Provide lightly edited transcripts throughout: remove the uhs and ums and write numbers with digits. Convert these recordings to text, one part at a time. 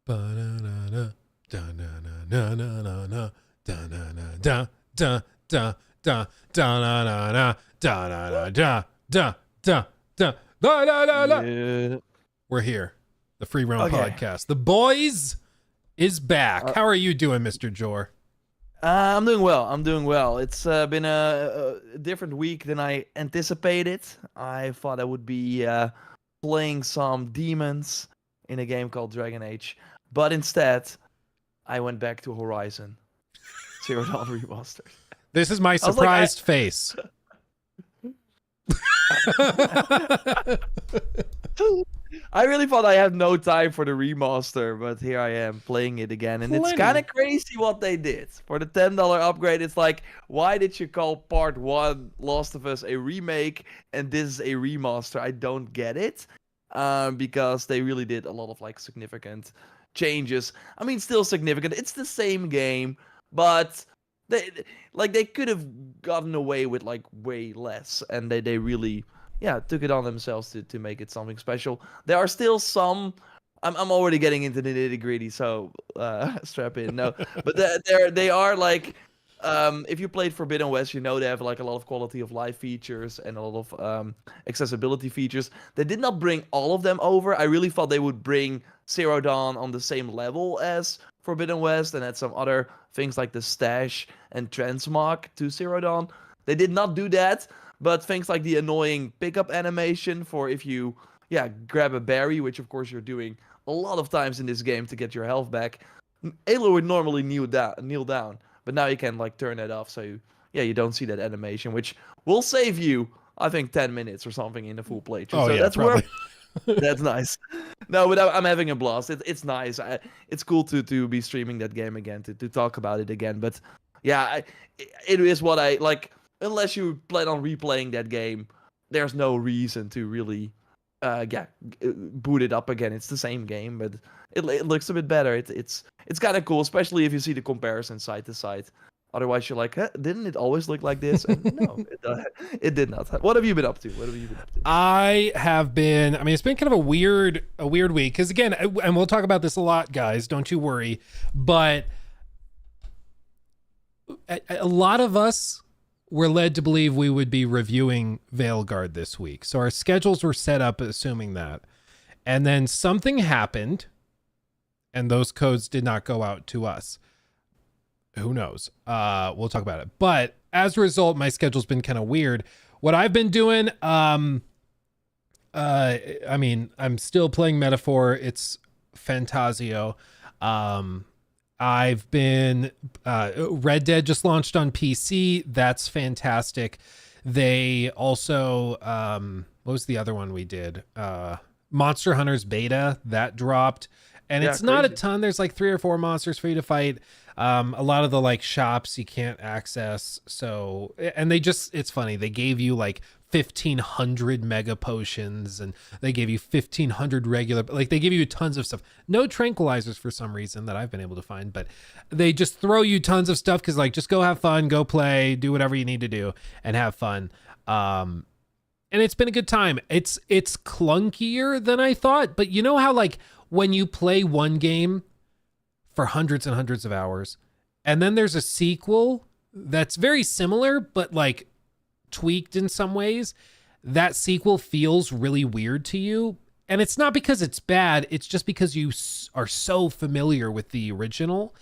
Ba-da-da-da, da-na-na-na-na-na-na, da-na-na-da, da, da, da, da-na-na-na, da-na-na-da, da, da, da, da-da-da-da. Yeah. We're here. The Free Roam Okay. Podcast. The boys is back. How are you doing, Mr. Jor? I'm doing well. It's been a different week than I anticipated. I thought I would be playing some demons in a game called Dragon Age, but instead, I went back to Horizon Zero Dawn Remastered. This is my was like, surprised face. I really thought I had no time for the remaster, but here I am playing it again, and it's kind of crazy what they did. For the $10 upgrade, it's like, why did you call Part 1 Last of Us a remake, and this is a remaster? I don't get it, because they really did a lot of like significant changes. I mean, still significant. It's the same game, but they could have gotten away with like way less, and they really took it on themselves to make it something special. There are still some. I'm already getting into the nitty gritty, so strap in. No, but they are like, if you played Forbidden West, you know they have like a lot of quality of life features and a lot of accessibility features. They did not bring all of them over. I really thought they would bring Zero Dawn on the same level as Forbidden West and add some other things like the stash and transmog to Zero Dawn. They did not do that. But things like the annoying pickup animation for if you, grab a berry, which of course you're doing a lot of times in this game to get your health back. Aloy would normally kneel down, but now you can like turn that off, so you don't see that animation, which will save you, I think, 10 minutes or something in the full playthrough. Oh, so yeah, that's probably. that's nice. No, but I'm having a blast. It's nice. It's cool to be streaming that game again, to talk about it again. But it is what I like. Unless you plan on replaying that game, there's no reason to really, boot it up again. It's the same game, but it looks a bit better. It's kind of cool, especially if you see the comparison side to side. Otherwise, you're like, didn't it always look like this? And no, it did not. What have you been up to? I have been. I mean, it's been kind of a weird week because again, and we'll talk about this a lot, guys. Don't you worry. But a lot of us were led to believe we would be reviewing Veilguard this week. So our schedules were set up assuming that. And then something happened and those codes did not go out to us. Who knows? We'll talk about it. But as a result, my schedule's been kind of weird. What I've been doing, I mean, I'm still playing Metaphor. It's Fantasio. I've been Red Dead just launched on PC. That's fantastic. They also what was the other one we did? Monster Hunters beta that dropped, and it's not a ton. There's like 3 or 4 monsters for you to fight. A lot of the like shops you can't access. So, and it's funny. They gave you like 1,500 mega potions and they gave you 1,500 regular, like they give you tons of stuff. No tranquilizers for some reason that I've been able to find, but they just throw you tons of stuff because like, just go have fun, go play, do whatever you need to do and have fun. And it's been a good time. It's clunkier than I thought, but you know how like when you play one game for hundreds and hundreds of hours and then there's a sequel that's very similar, but like tweaked in some ways, that sequel feels really weird to you. And it's not because it's bad, it's just because you are so familiar with the original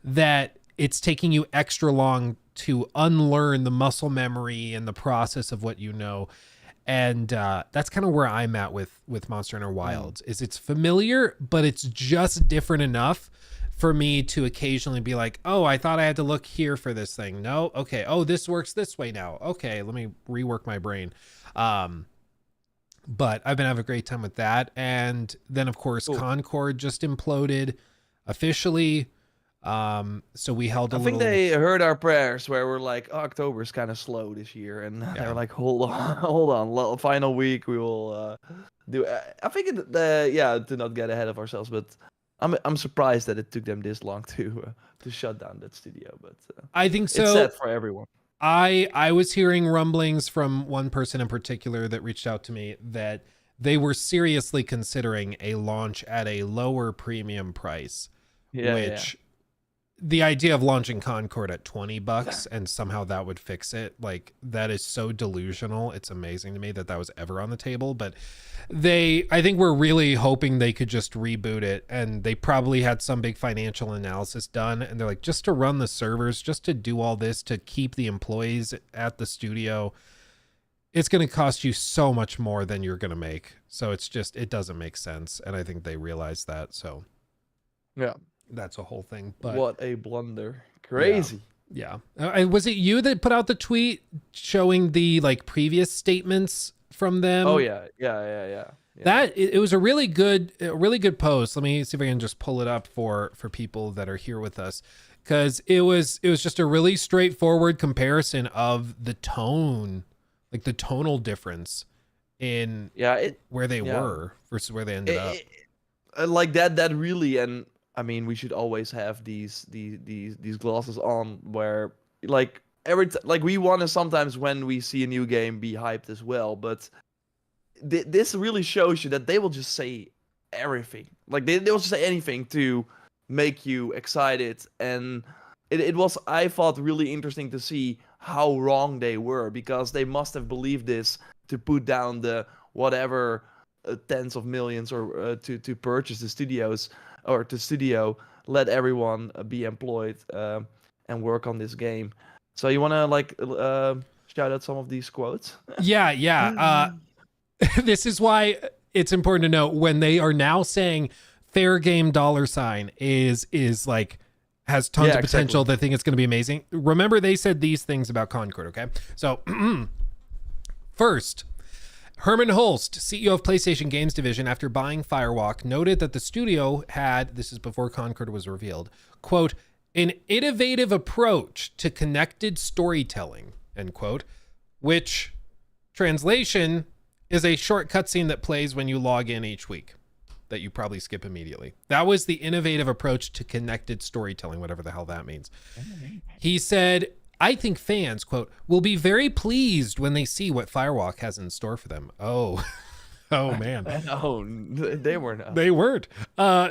that it's taking you extra long to unlearn the muscle memory and the process of what you know. And that's kind of where I'm at with Monster Hunter Wilds. Is it's familiar, but it's just different enough for me to occasionally be like, oh, I thought I had to look here for this thing. No, okay. Oh, this works this way now. Okay, let me rework my brain. But I've been having a great time with that. And then, of course, Concord just imploded officially. So we held a little... I think they heard our prayers where we're like, October's kind of slow this year. And they're like, hold on. Final week, we will do... I think, to not get ahead of ourselves, but... I'm surprised that it took them this long to shut down that studio, but I think so. It's sad for everyone. I was hearing rumblings from one person in particular that reached out to me that they were seriously considering a launch at a lower premium price, Yeah, which the idea of launching Concord at $20 and somehow that would fix it, like, that is so delusional. It's amazing to me that was ever on the table. But I think we're really hoping they could just reboot it, and they probably had some big financial analysis done, and they're like, just to run the servers, just to do all this, to keep the employees at the studio, it's going to cost you so much more than you're going to make. So it doesn't make sense. And I think they realize that. So yeah. That's a whole thing. But what a blunder. Crazy. Yeah. Was it you that put out the tweet showing the like previous statements from them? Oh yeah. Yeah. That it was a really good post. Let me see if I can just pull it up for people that are here with us, because it was just a really straightforward comparison of the tone, like the tonal difference in where they were versus where they ended up. Like that really, and I mean, we should always have these glasses on where like like we want to sometimes when we see a new game be hyped as well, but this really shows you that they will just say everything. Like they will just say anything to make you excited, and it was, I thought, really interesting to see how wrong they were, because they must have believed this to put down the whatever tens of millions or to purchase the studios or to studio, let everyone be employed and work on this game. So you want to like shout out some of these quotes? Yeah. This is why it's important to know when they are now saying fair game $sign is like has tons of potential. Exactly. They think it's going to be amazing. Remember, they said these things about Concord. Okay, so first, Herman Holst, CEO of PlayStation Games Division, after buying Firewalk, noted that the studio had, this is before Concord was revealed, quote, an innovative approach to connected storytelling, end quote, which, translation, is a short cutscene that plays when you log in each week that you probably skip immediately. That was the innovative approach to connected storytelling, whatever the hell that means. He said, I think fans, quote, will be very pleased when they see what Firewalk has in store for them. Oh man. Oh, they were not. They weren't.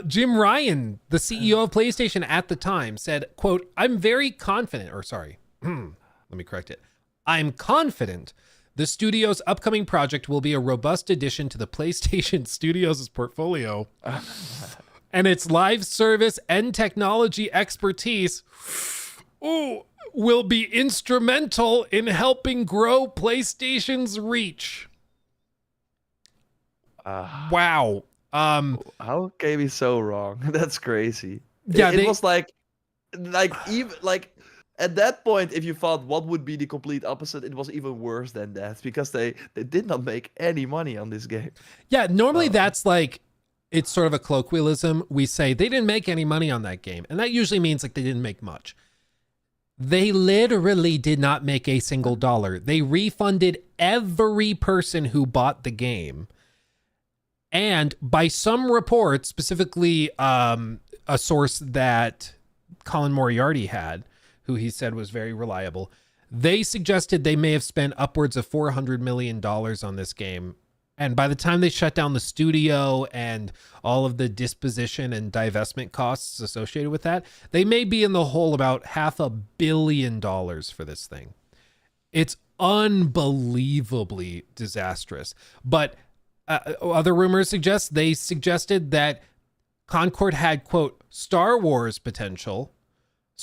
Jim Ryan, the CEO of PlayStation at the time, said, quote, I'm very confident, or sorry, let me correct it. I'm confident the studio's upcoming project will be a robust addition to the PlayStation Studios' portfolio. And its live service and technology expertise will be instrumental in helping grow PlayStation's reach. Wow. How can you be so wrong? That's crazy. Yeah, it was like even like at that point, if you thought what would be the complete opposite, it was even worse than that, because they did not make any money on this game. Yeah, normally that's like, it's sort of a colloquialism. We say they didn't make any money on that game, and that usually means like they didn't make much. They literally did not make a single dollar. They refunded every person who bought the game. And by some reports, specifically a source that Colin Moriarty had, who he said was very reliable, they suggested they may have spent upwards of $400 million on this game. And by the time they shut down the studio and all of the disposition and divestment costs associated with that, they may be in the hole about $500 million for this thing. It's unbelievably disastrous. But other rumors suggested that Concord had, quote, Star Wars-like potential.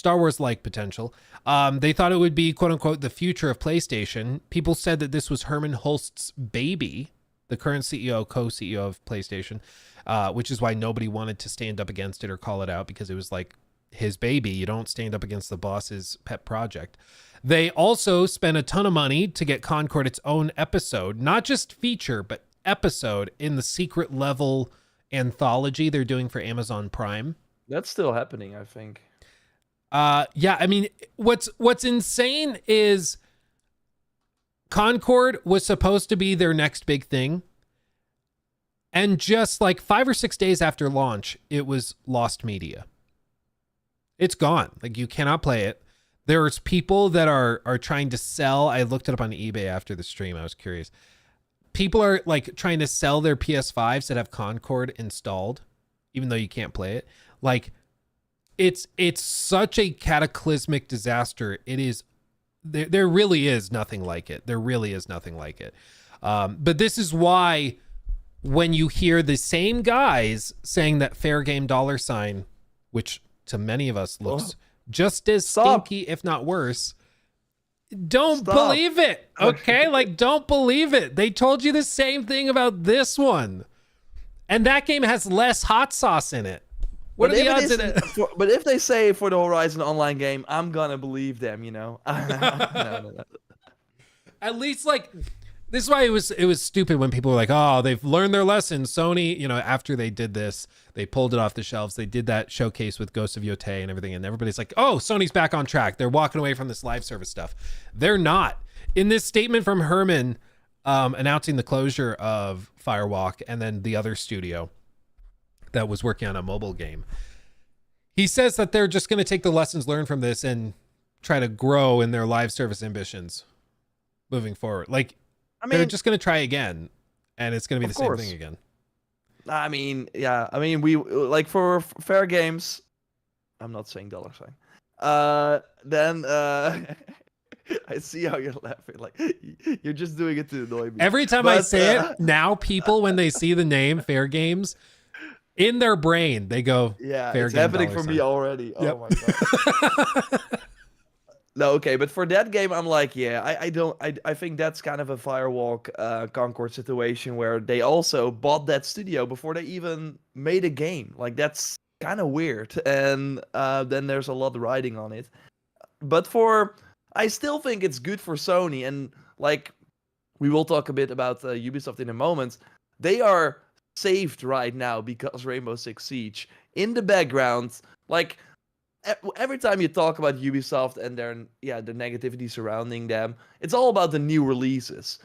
They thought it would be, quote unquote, the future of PlayStation. People said that this was Herman Holst's baby, the current CEO, co-CEO of PlayStation, which is why nobody wanted to stand up against it or call it out, because it was like his baby. You don't stand up against the boss's pet project. They also spent a ton of money to get Concord its own episode, not just feature, but episode in the secret level anthology they're doing for Amazon Prime. That's still happening, I think. Yeah, I mean, what's insane is Concord was supposed to be their next big thing, and just like 5 or 6 days after launch, it was lost media. It's gone. Like, you cannot play it. There's people that are trying to sell. I looked it up on eBay after the stream. I was curious. people are like trying to sell their PS5s that have Concord installed, even though you can't play it. Like, it's such a cataclysmic disaster. It is. There really is nothing like it. There really is nothing like it. But this is why when you hear the same guys saying that Fair Game $, which to many of us looks just as stinky, if not worse, don't believe it. Okay? Like, don't believe it. They told you the same thing about this one. And that game has less hot sauce in it. What are the odds in it? But if they say for the Horizon Online game, I'm gonna believe them, you know. No. At least, like, this is why it was stupid when people were like, oh, they've learned their lesson. Sony, you know, after they did this, they pulled it off the shelves. They did that showcase with Ghost of Yotei and everything, and everybody's like, oh, Sony's back on track. They're walking away from this live service stuff. They're not. In this statement from Herman announcing the closure of Firewalk and then the other studio that was working on a mobile game, he says that they're just going to take the lessons learned from this and try to grow in their live service ambitions moving forward. Like, I mean, they're just going to try again, and it's going to be the same thing again. I mean, yeah. I mean, we like for Fair Games. I'm not saying $. Then I see how you're laughing. Like, you're just doing it to annoy me. Every time I say it, now people, when they see the name Fair Games, in their brain, they go, yeah, Fair it's Game happening for me already. Yep. Oh my God. No, okay, but for that game, I'm like, yeah, I think that's kind of a Firewalk Concord situation where they also bought that studio before they even made a game. Like, that's kind of weird, and then there's a lot riding on it. But I still think it's good for Sony, and like, we will talk a bit about Ubisoft in a moment. They are saved right now because Rainbow Six Siege. In the background, like, every time you talk about Ubisoft and the negativity surrounding them, it's all about the new releases.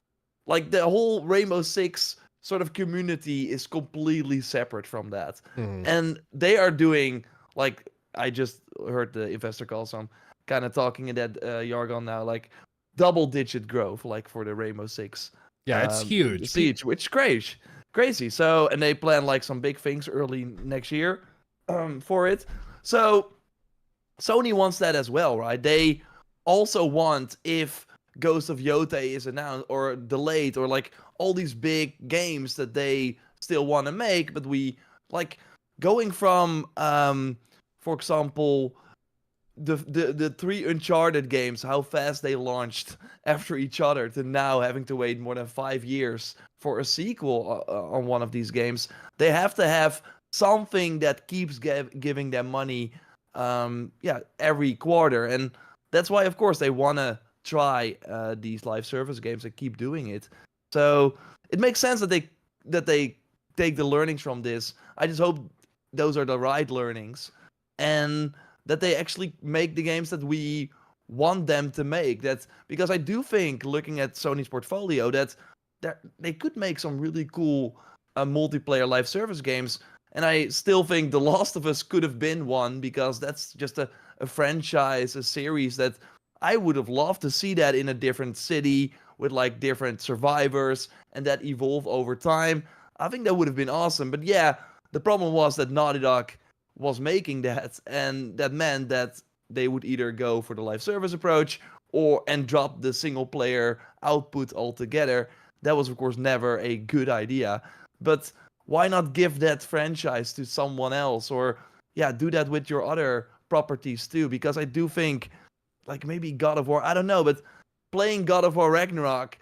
Like, the whole Rainbow Six sort of community is completely separate from that. And they are doing, like, I just heard the investor call, so I'm kind of talking in that jargon now, like, double-digit growth, like, for the Rainbow Six. Yeah, it's huge. Siege, which is crazy. So, and they plan, like, some big things early next year for it. So Sony wants that as well, right? They also want, if Ghost of Yotei is announced or delayed, or like all these big games that they still want to make, but we like going from, for example, the 3 Uncharted games, how fast they launched after each other, to now having to wait more than 5 years for a sequel on one of these games. They have to have something that keeps giving them money every quarter, and that's why, of course, they want to try these live service games and keep doing it. So it makes sense that they take the learnings from this. I just hope those are the right learnings, and that they actually make the games that we want them to make. That's because I do think, looking at Sony's portfolio, that they could make some really cool multiplayer live service games. And I still think The Last of Us could have been one, because that's just a franchise, a series that I would have loved to see that in a different city with like different survivors and that evolve over time. I think that would have been awesome. But yeah, the problem was that Naughty Dog was making that, and that meant that they would either go for the live service approach and drop the single player output altogether. That was, of course, never a good idea. But why not give that franchise to someone else, or do that with your other properties too? Because I do think, like, maybe God of War, I don't know, but playing God of War Ragnarok,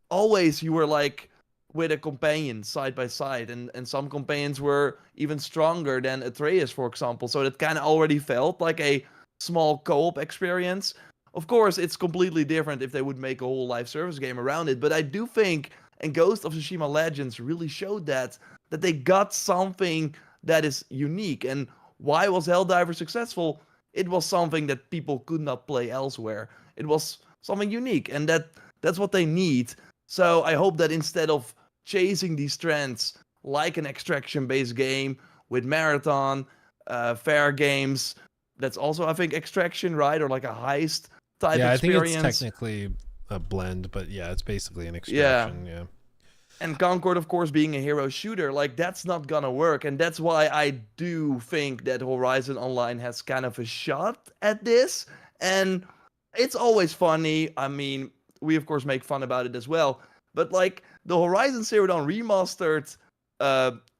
always you were like with a companion side by side, and some companions were even stronger than Atreus, for example. So that kind of already felt like a small co-op experience. Of course, it's completely different if they would make a whole live service game around it, but I do think, and Ghost of Tsushima Legends really showed that they got something that is unique. And why was Helldiver successful? It was something that people could not play elsewhere. It was something unique, and that's what they need. So I hope that instead of chasing these trends, like an extraction-based game with Marathon, Fair Games, that's also, I think, extraction, right? Or like a heist type experience. Yeah, I think it's technically a blend, but yeah, it's basically an extraction. Yeah. And Concord, of course, being a hero shooter, like that's not gonna work. And that's why I do think that Horizon Online has kind of a shot at this. And it's always funny. I mean, we of course make fun about it as well. But like the Horizon Zero Dawn remastered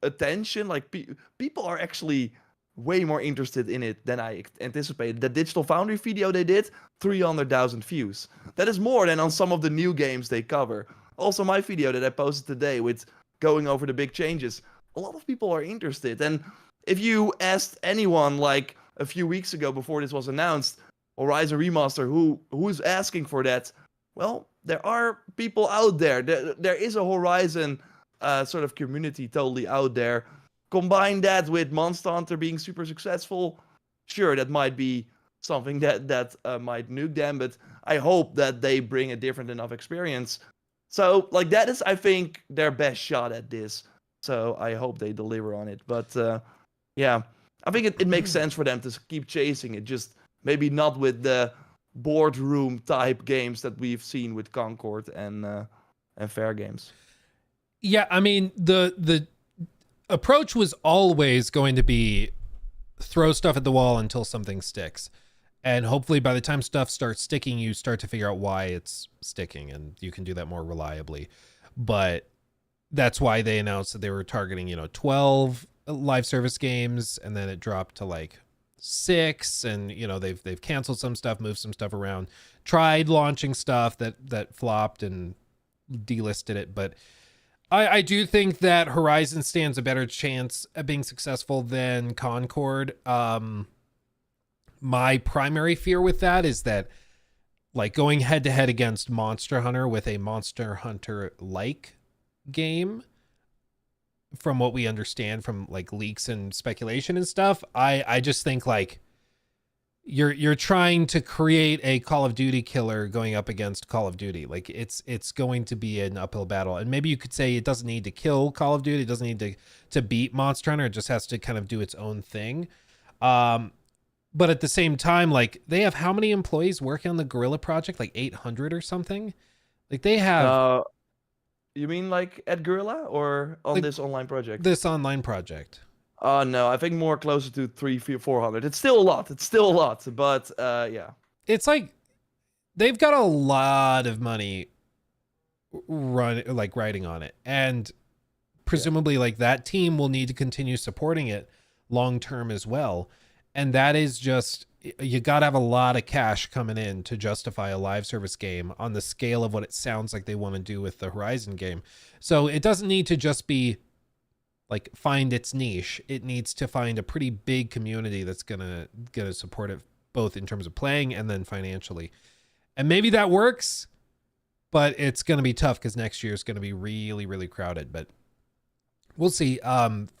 attention, like people are actually way more interested in it than I anticipated. The Digital Foundry video they did, 300,000 views. That is more than on some of the new games they cover. Also, my video that I posted today with going over the big changes, a lot of people are interested. And if you asked anyone like a few weeks ago before this was announced, Horizon Remaster, who's asking for that? Well, there are people out there. There is a Horizon sort of community totally out there. Combine that with Monster Hunter being super successful, sure, that might be something that might nuke them, but I hope that they bring a different enough experience. So, like, that is, I think, their best shot at this. So, I hope they deliver on it. But, yeah, I think it makes sense for them to keep chasing it, just maybe not with the boardroom type games that we've seen with Concord and Fair Games. Yeah, I mean, the approach was always going to be throw stuff at the wall until something sticks. And hopefully by the time stuff starts sticking, you start to figure out why it's sticking, and you can do that more reliably. But that's why they announced that they were targeting, 12 live service games, and then it dropped to like 6, and they've canceled some stuff, moved some stuff around, tried launching stuff that flopped and delisted it. But I do think that Horizon stands a better chance at being successful than Concord. My primary fear with that is that, like, going head to head against Monster Hunter with a Monster Hunter like game, from what we understand from like leaks and speculation and stuff, I just think like you're trying to create a Call of Duty killer going up against Call of Duty. Like it's going to be an uphill battle. And maybe you could say it doesn't need to kill Call of Duty, it doesn't need to beat Monster Hunter, it just has to kind of do its own thing. But at the same time, like, they have how many employees working on the Guerrilla Project? Like 800 or something? Like, they have... You mean like at Guerrilla or on like, this online project? This online project. No, I think more closer to 300-400. It's still a lot. But yeah. It's like they've got a lot of money riding on it. And presumably like that team will need to continue supporting it long term as well. And that is just, you got to have a lot of cash coming in to justify a live service game on the scale of what it sounds like they want to do with the Horizon game. So it doesn't need to just be like find its niche. It needs to find a pretty big community that's gonna support it, both in terms of playing and then financially. And maybe that works, but it's gonna be tough because next year is gonna be really, really crowded. But we'll see.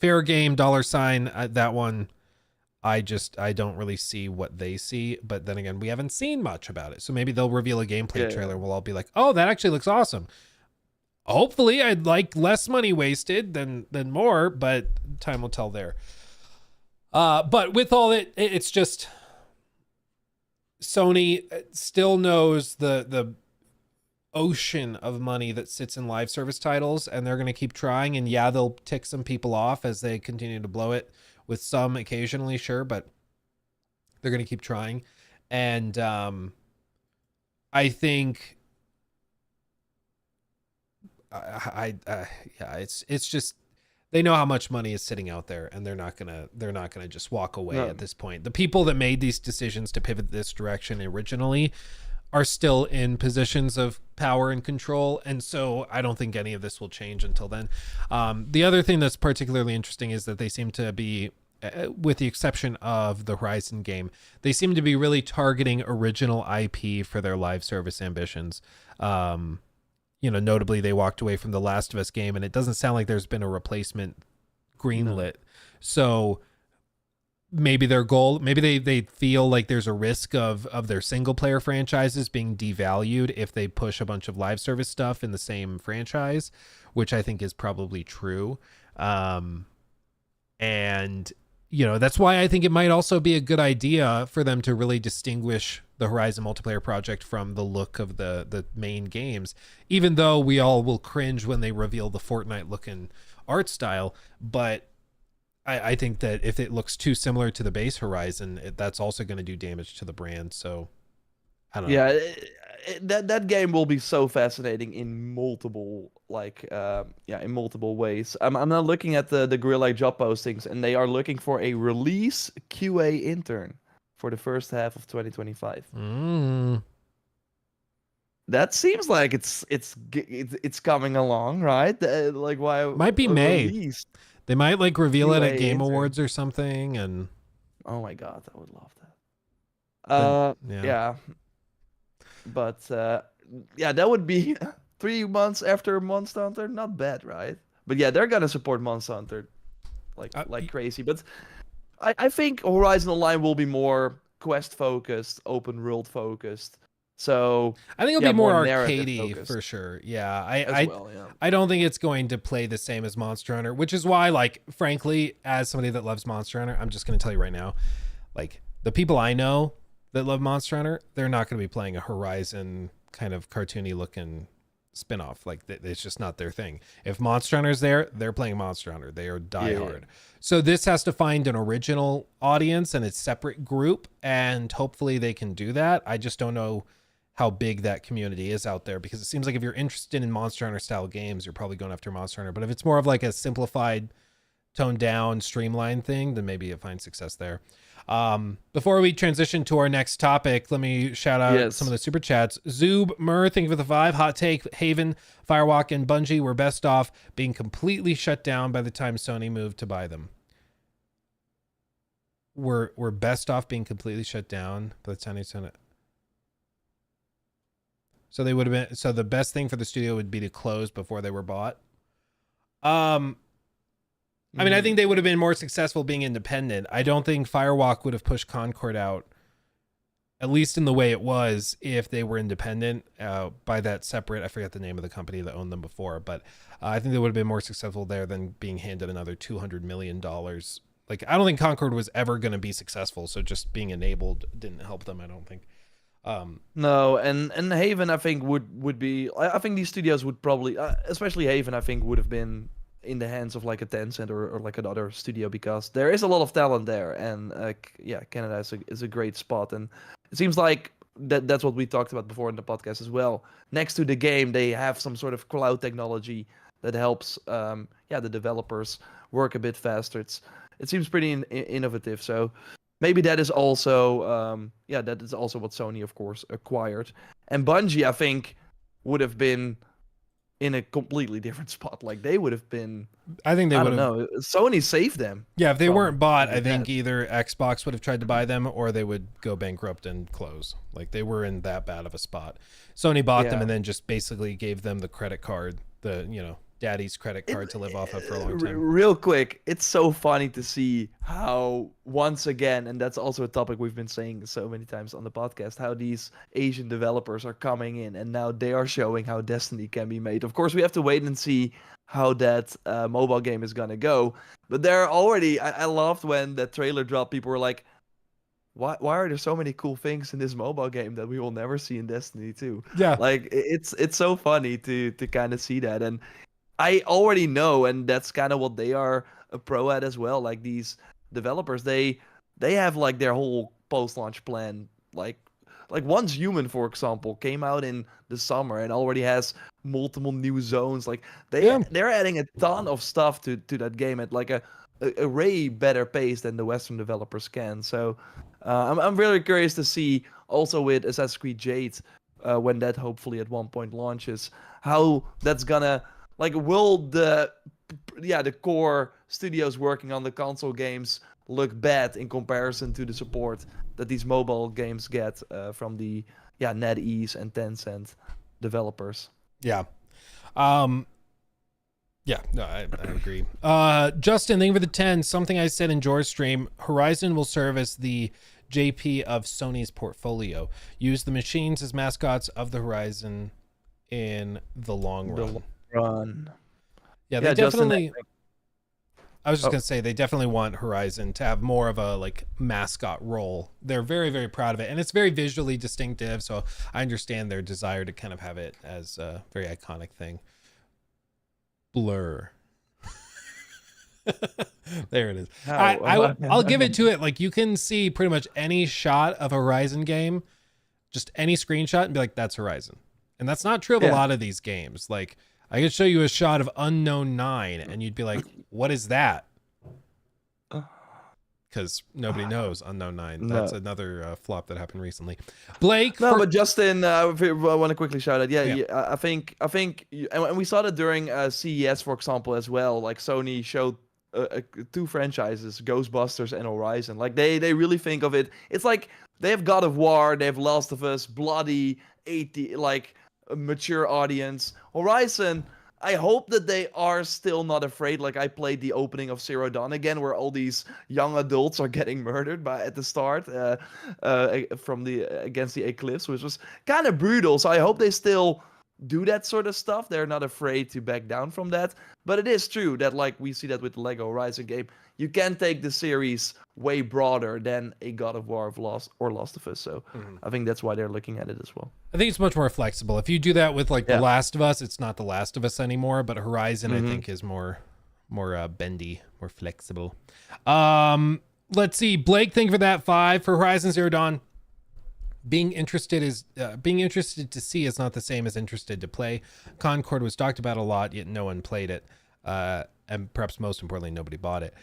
Fair Game, $, that one, I don't really see what they see. But then again, we haven't seen much about it. So maybe they'll reveal a gameplay trailer. We'll all be like, oh, that actually looks awesome. Hopefully I'd like less money wasted than more, but time will tell there. But with all it's just Sony still knows the ocean of money that sits in live service titles, and they're going to keep trying. And yeah, they'll tick some people off as they continue to blow it, with some occasionally, sure, but they're going to keep trying. And I think it's just, they know how much money is sitting out there, and they're not gonna just walk away at this point. The people that made these decisions to pivot this direction originally are still in positions of power and control, and so I don't think any of this will change until then. The other thing that's particularly interesting is that they seem to be, with the exception of the Horizon game, they seem to be really targeting original IP for their live service ambitions. Notably, they walked away from the Last of Us game, and it doesn't sound like there's been a replacement greenlit. No. So maybe their goal, maybe they feel like there's a risk of their single player franchises being devalued if they push a bunch of live service stuff in the same franchise, which I think is probably true. And that's why I think it might also be a good idea for them to really distinguish the Horizon multiplayer project from the look of the main games, even though we all will cringe when they reveal the Fortnite looking art style. But I think that if it looks too similar to the base Horizon, that's also going to do damage to the brand. So I don't know. Yeah, that game will be so fascinating in multiple in multiple ways. I'm now looking at the Guerrilla job postings, and they are looking for a release QA intern for the first half of 2025. That seems like it's coming along, right? Like why Might be May. Release They might like reveal it QA at Game intern. Awards or something, and oh my god, I would love that. But, yeah. But yeah, that would be 3 months after Monster Hunter. Not bad, right? But yeah, they're gonna support Monster Hunter like crazy. But I think Horizon Online will be more quest focused, open world focused. So I think it'll be more arcadey for sure. Yeah, I don't think it's going to play the same as Monster Hunter, which is why, like, frankly, as somebody that loves Monster Hunter, I'm just going to tell you right now, like, the people I know that love Monster Hunter, they're not going to be playing a Horizon kind of cartoony looking spinoff. Like, it's just not their thing. If Monster Hunter's there, they're playing Monster Hunter. They are diehard. So this has to find an original audience and a separate group, and hopefully they can do that. I just don't know how big that community is out there, because it seems like if you're interested in Monster Hunter style games, you're probably going after Monster Hunter. But if it's more of like a simplified, toned down, streamlined thing, then maybe it finds success there. Before we transition to our next topic, let me shout out some of the super chats. Zoob Murr, thank you for the 5. Hot take: Haven, Firewalk, and Bungie were best off being completely shut down by the time Sony moved to buy them. We're best off being completely shut down by the time Sony. So they would have been. So the best thing for the studio would be to close before they were bought. I mean, I think they would have been more successful being independent. I don't think Firewalk would have pushed Concord out, at least in the way it was, if they were independent by that separate. I forget the name of the company that owned them before, but I think they would have been more successful there than being handed another $200 million. Like, I don't think Concord was ever going to be successful. So just being enabled didn't help them, I don't think. No, and Haven, I think would be. I think these studios would probably, especially Haven, I think would have been in the hands of like a Tencent or like another studio, because there is a lot of talent there, and Canada is a great spot, and it seems like that's what we talked about before in the podcast as well. Next to the game, they have some sort of cloud technology that helps the developers work a bit faster. It seems pretty innovative, so. Maybe that is also, that is also what Sony, of course, acquired. And Bungie, I think, would have been in a completely different spot. Like, they would have been. I think they would have. I don't know. Sony saved them. Yeah, if they weren't bought, I think either Xbox would have tried to buy them, or they would go bankrupt and close. Like, they were in that bad of a spot. Sony bought them and then just basically gave them the credit card, daddy's credit card to live off of for a long time. Real quick, it's so funny to see how, once again, and that's also a topic we've been saying so many times on the podcast, how these Asian developers are coming in and now they are showing how Destiny can be made. Of course, we have to wait and see how that mobile game is gonna go. But they're already, I loved when that trailer dropped, people were like, why are there so many cool things in this mobile game that we will never see in Destiny 2? Yeah. Like, it's so funny to kind of see that. And I already know, and that's kind of what they are a pro at as well. Like, these developers, they have like their whole post-launch plan. Like Once Human, for example, came out in the summer and already has multiple new zones. Like, they're adding a ton of stuff to that game at like a way better pace than the Western developers can. So I'm really curious to see also with Assassin's Creed Jade, when that hopefully at one point launches, how that's gonna. Like, will the core studios working on the console games look bad in comparison to the support that these mobile games get from the NetEase and Tencent developers? Yeah. I agree. Justin, thank you for the 10. Something I said in George's stream: Horizon will serve as the JP of Sony's portfolio. Use the machines as mascots of the Horizon in the long run. Run. Yeah, they definitely. I was just gonna say they definitely want Horizon to have more of a like mascot role. They're very, very proud of it, and it's very visually distinctive. So I understand their desire to kind of have it as a very iconic thing. Blur. There it is. I'll give it to it. Like you can see pretty much any shot of a Horizon game, just any screenshot, and be like, "That's Horizon," and that's not true of a lot of these games. Like I could show you a shot of Unknown 9, and you'd be like, "What is that?" Because nobody knows Unknown 9. That's another flop that happened recently. Blake. No, but Justin, I want to quickly shout out. Yeah. I think, and we saw that during CES, for example, as well. Like Sony showed 2 franchises, Ghostbusters and Horizon. Like they really think of it. It's like they have God of War, they have Last of Us, bloody 80, like a mature audience. Horizon, I hope that they are still not afraid. Like I played the opening of Zero Dawn again, where all these young adults are getting murdered at the start against the Eclipse, which was kind of brutal. So I hope they still do that sort of stuff. They're not afraid to back down from that. But it is true that like we see that with the Lego Horizon game, you can take the series way broader than a God of War of Last of Us. So I think that's why they're looking at it as well. I think it's much more flexible. If you do that with like The Last of Us, it's not The Last of Us anymore, but Horizon I think is more bendy, more flexible. Let's see. Blake, thank you for that 5 for Horizon Zero Dawn. Being interested to see is not the same as interested to play. Concord was talked about a lot, yet no one played it. And perhaps most importantly, nobody bought it.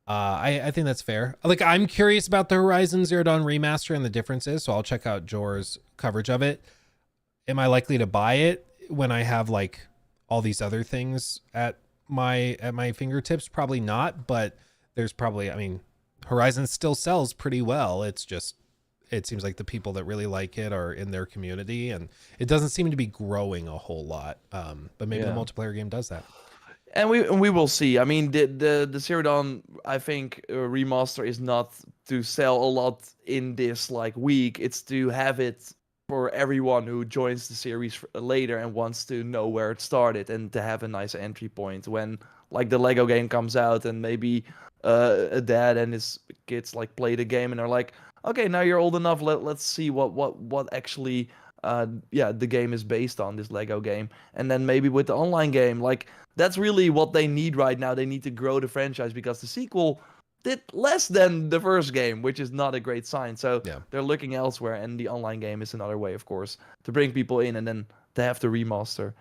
I think that's fair. Like, I'm curious about the Horizon Zero Dawn remaster and the differences, so I'll check out Jor's coverage of it. Am I likely to buy it when I have like all these other things at my fingertips? Probably not, but there's probably, I mean, Horizon still sells pretty well. It's just, it seems like the people that really like it are in their community, and it doesn't seem to be growing a whole lot. But maybe the multiplayer game does that. And we will see. I mean, the Zero Dawn, I think, remaster is not to sell a lot in this like week. It's to have it for everyone who joins the series later and wants to know where it started, and to have a nice entry point when like the Lego game comes out, and maybe a dad and his kids like play the game and are like, okay, now you're old enough. Let's see what actually the game is based on, this Lego game. And then maybe with the online game, like that's really what they need right now. They need to grow the franchise because the sequel did less than the first game, which is not a great sign. So they're looking elsewhere, and the online game is another way, of course, to bring people in, and then to have the remaster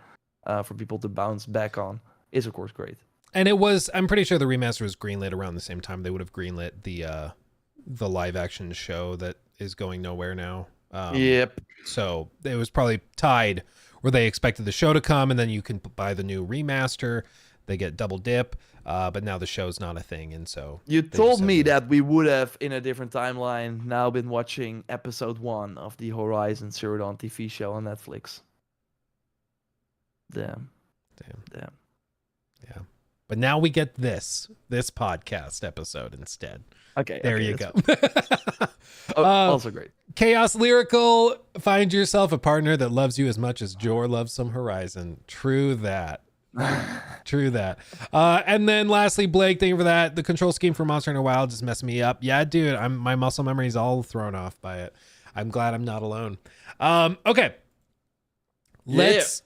for people to bounce back on is, of course, great. And it was, I'm pretty sure the remaster was greenlit around the same time they would have greenlit the live action show that is going nowhere now. Yep. So it was probably tied where they expected the show to come, and then you can buy the new remaster. They get double dip, but now the show's not a thing, and so you told me that we would have, in a different timeline, now been watching episode 1 of the Horizon Zero Dawn TV show on Netflix. Damn. Yeah. But now we get this podcast episode instead. Okay. There you go. Also great. Chaos Lyrical, find yourself a partner that loves you as much as Jor loves some Horizon. True that. True that. And then lastly, Blake, thank you for that. The control scheme for Monster Hunter Wild just messed me up. Yeah, dude, my muscle memory's all thrown off by it. I'm glad I'm not alone. Okay. Let's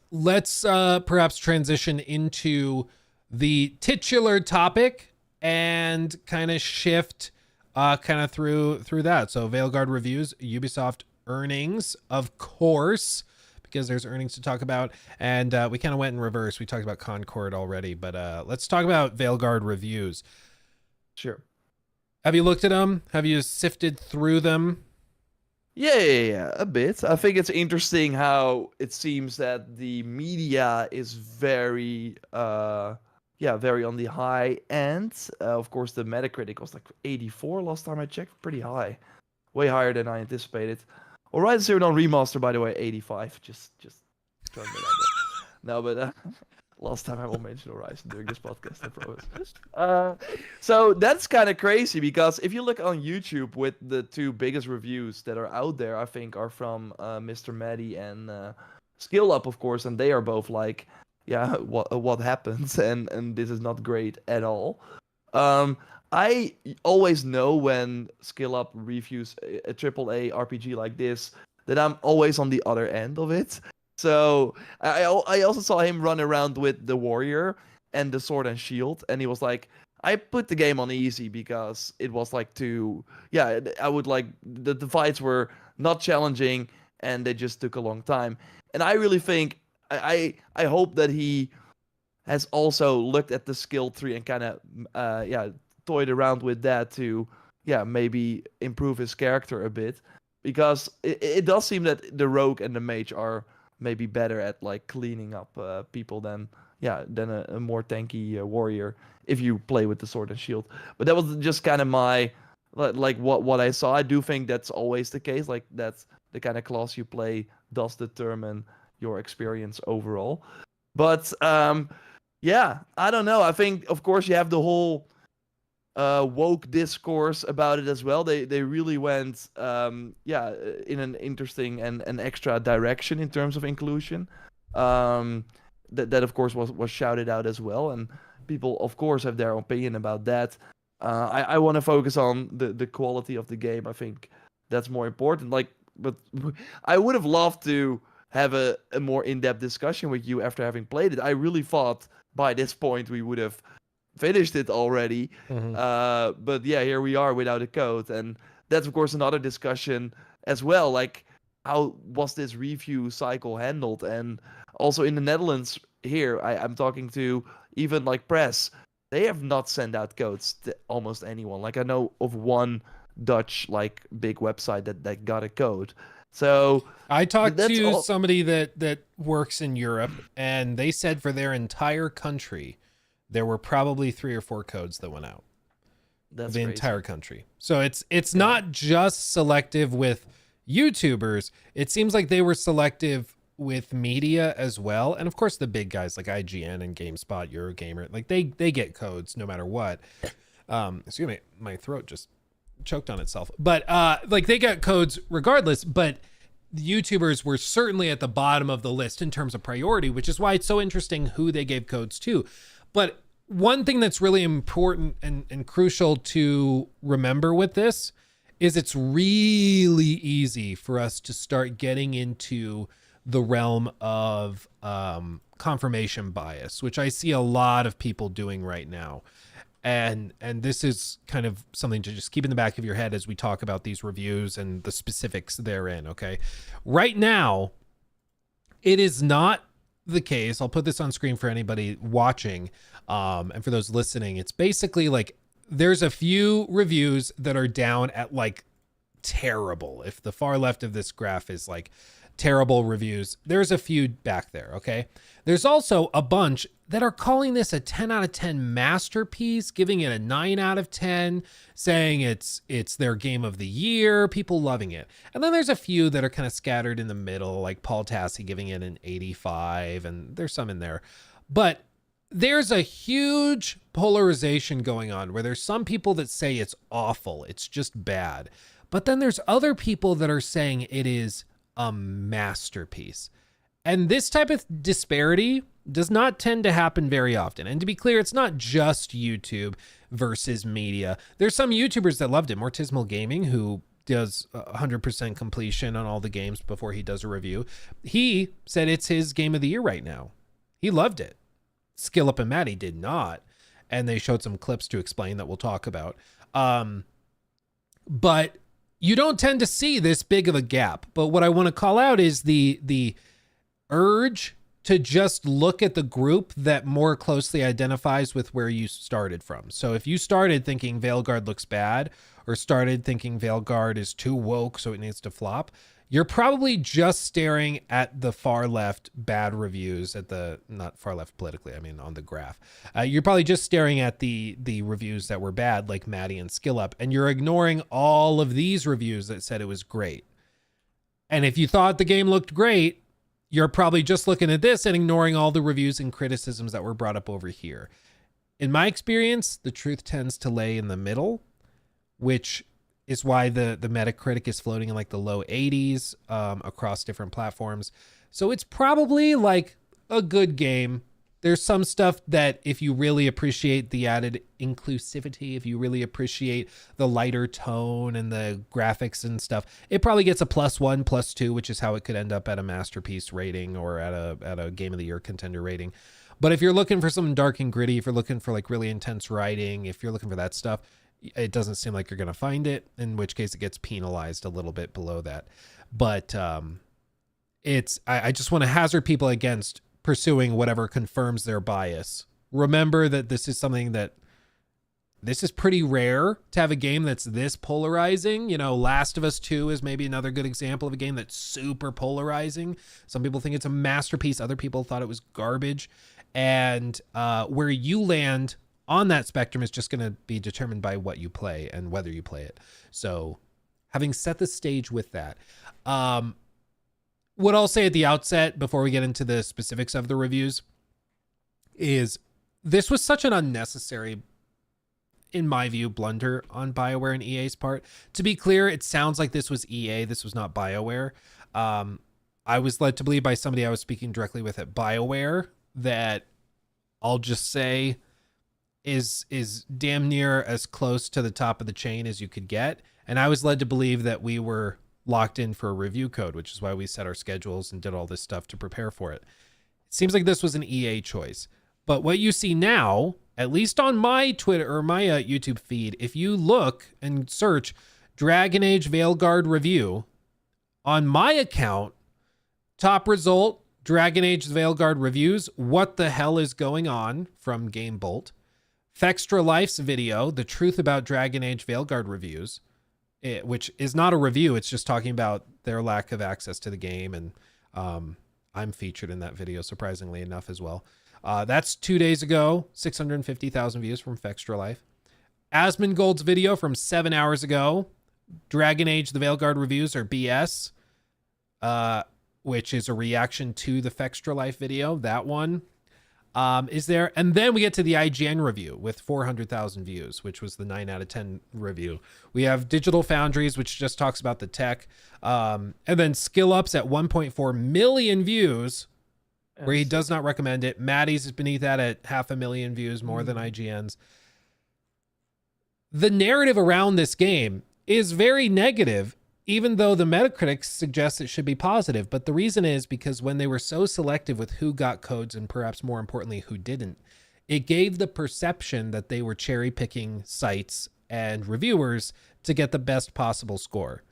perhaps transition into the titular topic and kind of shift through that. So Veilguard reviews, Ubisoft earnings, of course, because there's earnings to talk about. And we kind of went in reverse. We talked about Concord already, but let's talk about Veilguard reviews. Sure. Have you looked at them? Have you sifted through them? Yeah, a bit. I think it's interesting how it seems that the media is very very on the high end. Of course, the Metacritic was like 84 last time I checked. Pretty high. Way higher than I anticipated. Horizon Zero Dawn Remaster, by the way, 85. Just throwing it out there. No, but last time I will mention Horizon during this podcast, I promise. So that's kind of crazy, because if you look on YouTube, with the 2 biggest reviews that are out there, I think are from Mr. Maddie and Skill Up, of course, and they are both like, what happens, and this is not great at all. I always know when Skill Up reviews a AAA RPG like this that I'm always on the other end of it. So I also saw him run around with the warrior and the sword and shield, and he was like, I put the game on easy because it was like too, yeah, I would like the fights were not challenging and they just took a long time. And I really think I hope that he has also looked at the skill tree and kind of yeah, toyed around with that to yeah, maybe improve his character a bit, because it does seem that the rogue and the mage are maybe better at like cleaning up people than yeah, than a more tanky warrior if you play with the sword and shield. But that was just kind of my like what I saw. I do think that's always the case, like that's the kind of class you play does determine your experience overall. But yeah, I don't know. I think, of course, you have the whole woke discourse about it as well. They really went, yeah, in an interesting and an extra direction in terms of inclusion. That of course was shouted out as well, and people of course have their opinion about that. I want to focus on the quality of the game. I think that's more important. Like, but I would have loved to have a more in-depth discussion with you after having played it. I really thought by this point we would have finished it already. But yeah, here we are without a code. And that's, of course, another discussion as well. Like, how was this review cycle handled? And also in the Netherlands here, I'm talking to even like press. They have not sent out codes to almost anyone. Like, I know of one Dutch like big website that got a code. So I talked to somebody that works in Europe, and they said for their entire country, there were probably 3 or 4 codes that went out. That's the crazy. Entire country. So it's not just selective with YouTubers. It seems like they were selective with media as well. And of course, the big guys like IGN and GameSpot, Eurogamer, like they get codes no matter what. Excuse me, my throat just choked on itself. But like they got codes regardless. But the YouTubers were certainly at the bottom of the list in terms of priority, which is why it's so interesting who they gave codes to. But one thing that's really important and crucial to remember with this is it's really easy for us to start getting into the realm of confirmation bias, which I see a lot of people doing right now. And this is kind of something to just keep in the back of your head as we talk about these reviews and the specifics therein, okay? Right now, it is not the case. I'll put this on screen for anybody watching, and for those listening. It's basically like there's a few reviews that are down at like terrible. If the far left of this graph is like terrible reviews, there's a few back there, okay? There's also a bunch that are calling this a 10 out of 10 masterpiece, giving it a 9 out of 10, saying it's their game of the year, people loving it. And then there's a few that are kind of scattered in the middle, like Paul Tassi giving it an 85, and there's some in there. But there's a huge polarization going on where there's some people that say it's awful, it's just bad. But then there's other people that are saying it is a masterpiece. And this type of disparity does not tend to happen very often. And to be clear, it's not just YouTube versus media. There's some YouTubers that loved it. Mortismal Gaming, who does 100% completion on all the games before he does a review. He said it's his game of the year right now. He loved it. Skill Up and Maddie did not. And they showed some clips to explain that we'll talk about. But you don't tend to see this big of a gap. But what I want to call out is the urge to just look at the group that more closely identifies with where you started from. So if you started thinking Veilguard looks bad, or started thinking Veilguard is too woke so it needs to flop, you're probably just staring at the far left bad reviews at the, not far left politically, I mean on the graph. You're probably just staring at the reviews that were bad, like Maddie and Skill Up, and you're ignoring all of these reviews that said it was great. And if you thought the game looked great, you're probably just looking at this and ignoring all the reviews and criticisms that were brought up over here. In my experience, the truth tends to lay in the middle, which is why the Metacritic is floating in like the low 80s across different platforms. So it's probably like a good game There's some stuff that if you really appreciate the added inclusivity, if you really appreciate the lighter tone and the graphics and stuff, it probably gets a +1, +2, which is how it could end up at a masterpiece rating or at a game of the year contender rating. But if you're looking for something dark and gritty, if you're looking for like really intense writing, if you're looking for that stuff, it doesn't seem like you're going to find it, in which case it gets penalized a little bit below that. But I just want to hazard people against pursuing whatever confirms their bias. Remember that this is pretty rare to have a game that's this polarizing. You know, Last of Us 2 is maybe another good example of a game that's super polarizing. Some people think it's a masterpiece. Other people thought it was garbage. And where you land on that spectrum is just going to be determined by what you play and whether you play it. So having set the stage with that, what I'll say at the outset before we get into the specifics of the reviews is this was such an unnecessary, in my view, blunder on BioWare and EA's part. To be clear, it sounds like this was EA. This was not BioWare. I was led to believe by somebody I was speaking directly with at BioWare that I'll just say is damn near as close to the top of the chain as you could get. And I was led to believe that we were locked in for a review code, which is why we set our schedules and did all this stuff to prepare for it. It seems like this was an EA choice. But what you see now, at least on my Twitter or my YouTube feed, if you look and search Dragon Age Veilguard review, on my account, top result, Dragon Age Veilguard reviews, what the hell is going on from Game Bolt. Fextra Life's video, The Truth About Dragon Age Veilguard reviews, which is not a review. It's just talking about their lack of access to the game. And I'm featured in that video, surprisingly enough, as well. That's 2 days ago, 650,000 views from Fextra Life. Asmongold's video from 7 hours ago, Dragon Age The Veilguard reviews are BS, which is a reaction to the Fextra Life video. That one is there. And then we get to the IGN review with 400,000 views, which was the 9 out of 10 review. We have Digital Foundries, which just talks about the tech. And then Skill Ups at 1.4 million views, where he does not recommend it. Maddie's is beneath that at 500,000 views, more than IGN's. The narrative around this game is very negative, even though the Metacritic suggests it should be positive. But the reason is because when they were so selective with who got codes and perhaps more importantly, who didn't, it gave the perception that they were cherry picking sites and reviewers to get the best possible score.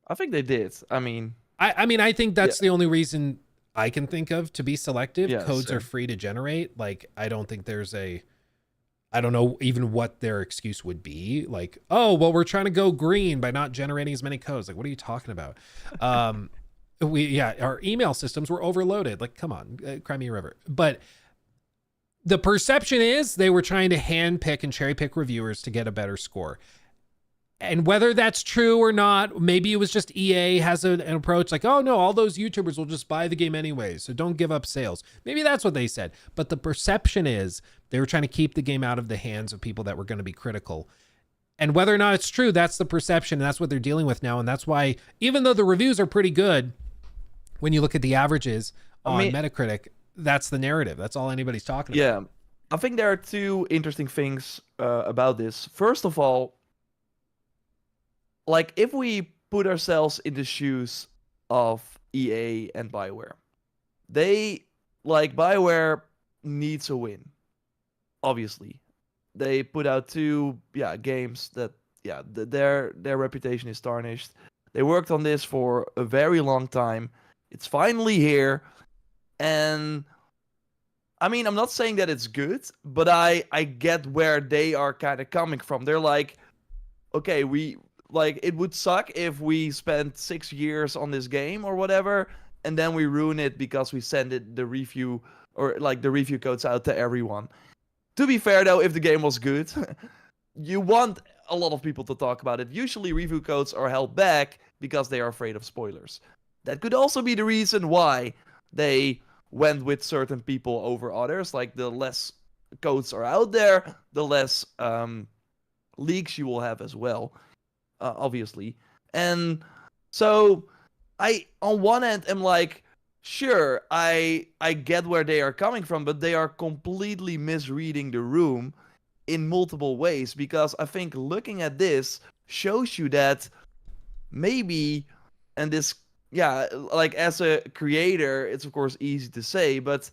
I think they did. I mean, I think that's the only reason I can think of to be selective. Yeah, codes same. are free to generate. Like, I don't think there's I don't know even what their excuse would be. Like, oh, well, we're trying to go green by not generating as many codes. Like, what are you talking about? Our email systems were overloaded. Like, come on, cry me a river. But the perception is they were trying to hand pick and cherry pick reviewers to get a better score. And whether that's true or not, maybe it was just EA has an approach like, oh no, all those YouTubers will just buy the game anyway, so don't give up sales. Maybe that's what they said. But the perception is they were trying to keep the game out of the hands of people that were going to be critical. And whether or not it's true, that's the perception. And that's what they're dealing with now. And that's why, even though the reviews are pretty good, when you look at the averages on Metacritic, that's the narrative. That's all anybody's talking about. Yeah, I think there are two interesting things about this. First of all, like, if we put ourselves in the shoes of EA and BioWare, BioWare needs a win. Obviously, they put out two games that their reputation is tarnished. They worked on this for a very long time. It's finally here, and I mean, I'm not saying that it's good, but I get where they are kind of coming from. They're like, okay, it would suck if we spent 6 years on this game or whatever, and then we ruin it because we send the review codes out to everyone. To be fair though, if the game was good, you want a lot of people to talk about it. Usually review codes are held back because they are afraid of spoilers. That could also be the reason why they went with certain people over others. Like, the less codes are out there, the less leaks you will have as well. Obviously. And so I, on one end, am like, sure, I get where they are coming from, but they are completely misreading the room in multiple ways, because I think looking at this shows you that maybe, and this, yeah, like as a creator, it's of course easy to say, but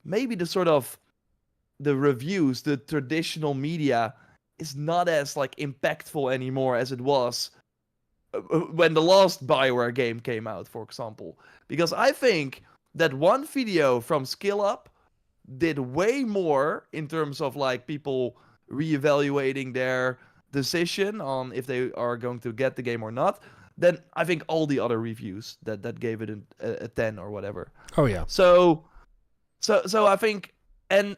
maybe the reviews, the traditional media is not as like impactful anymore as it was when the last BioWare game came out, for example. Because I think that one video from Skill Up did way more in terms of like people reevaluating their decision on if they are going to get the game or not than I think all the other reviews that gave it a 10 or whatever. Oh yeah. So I think, and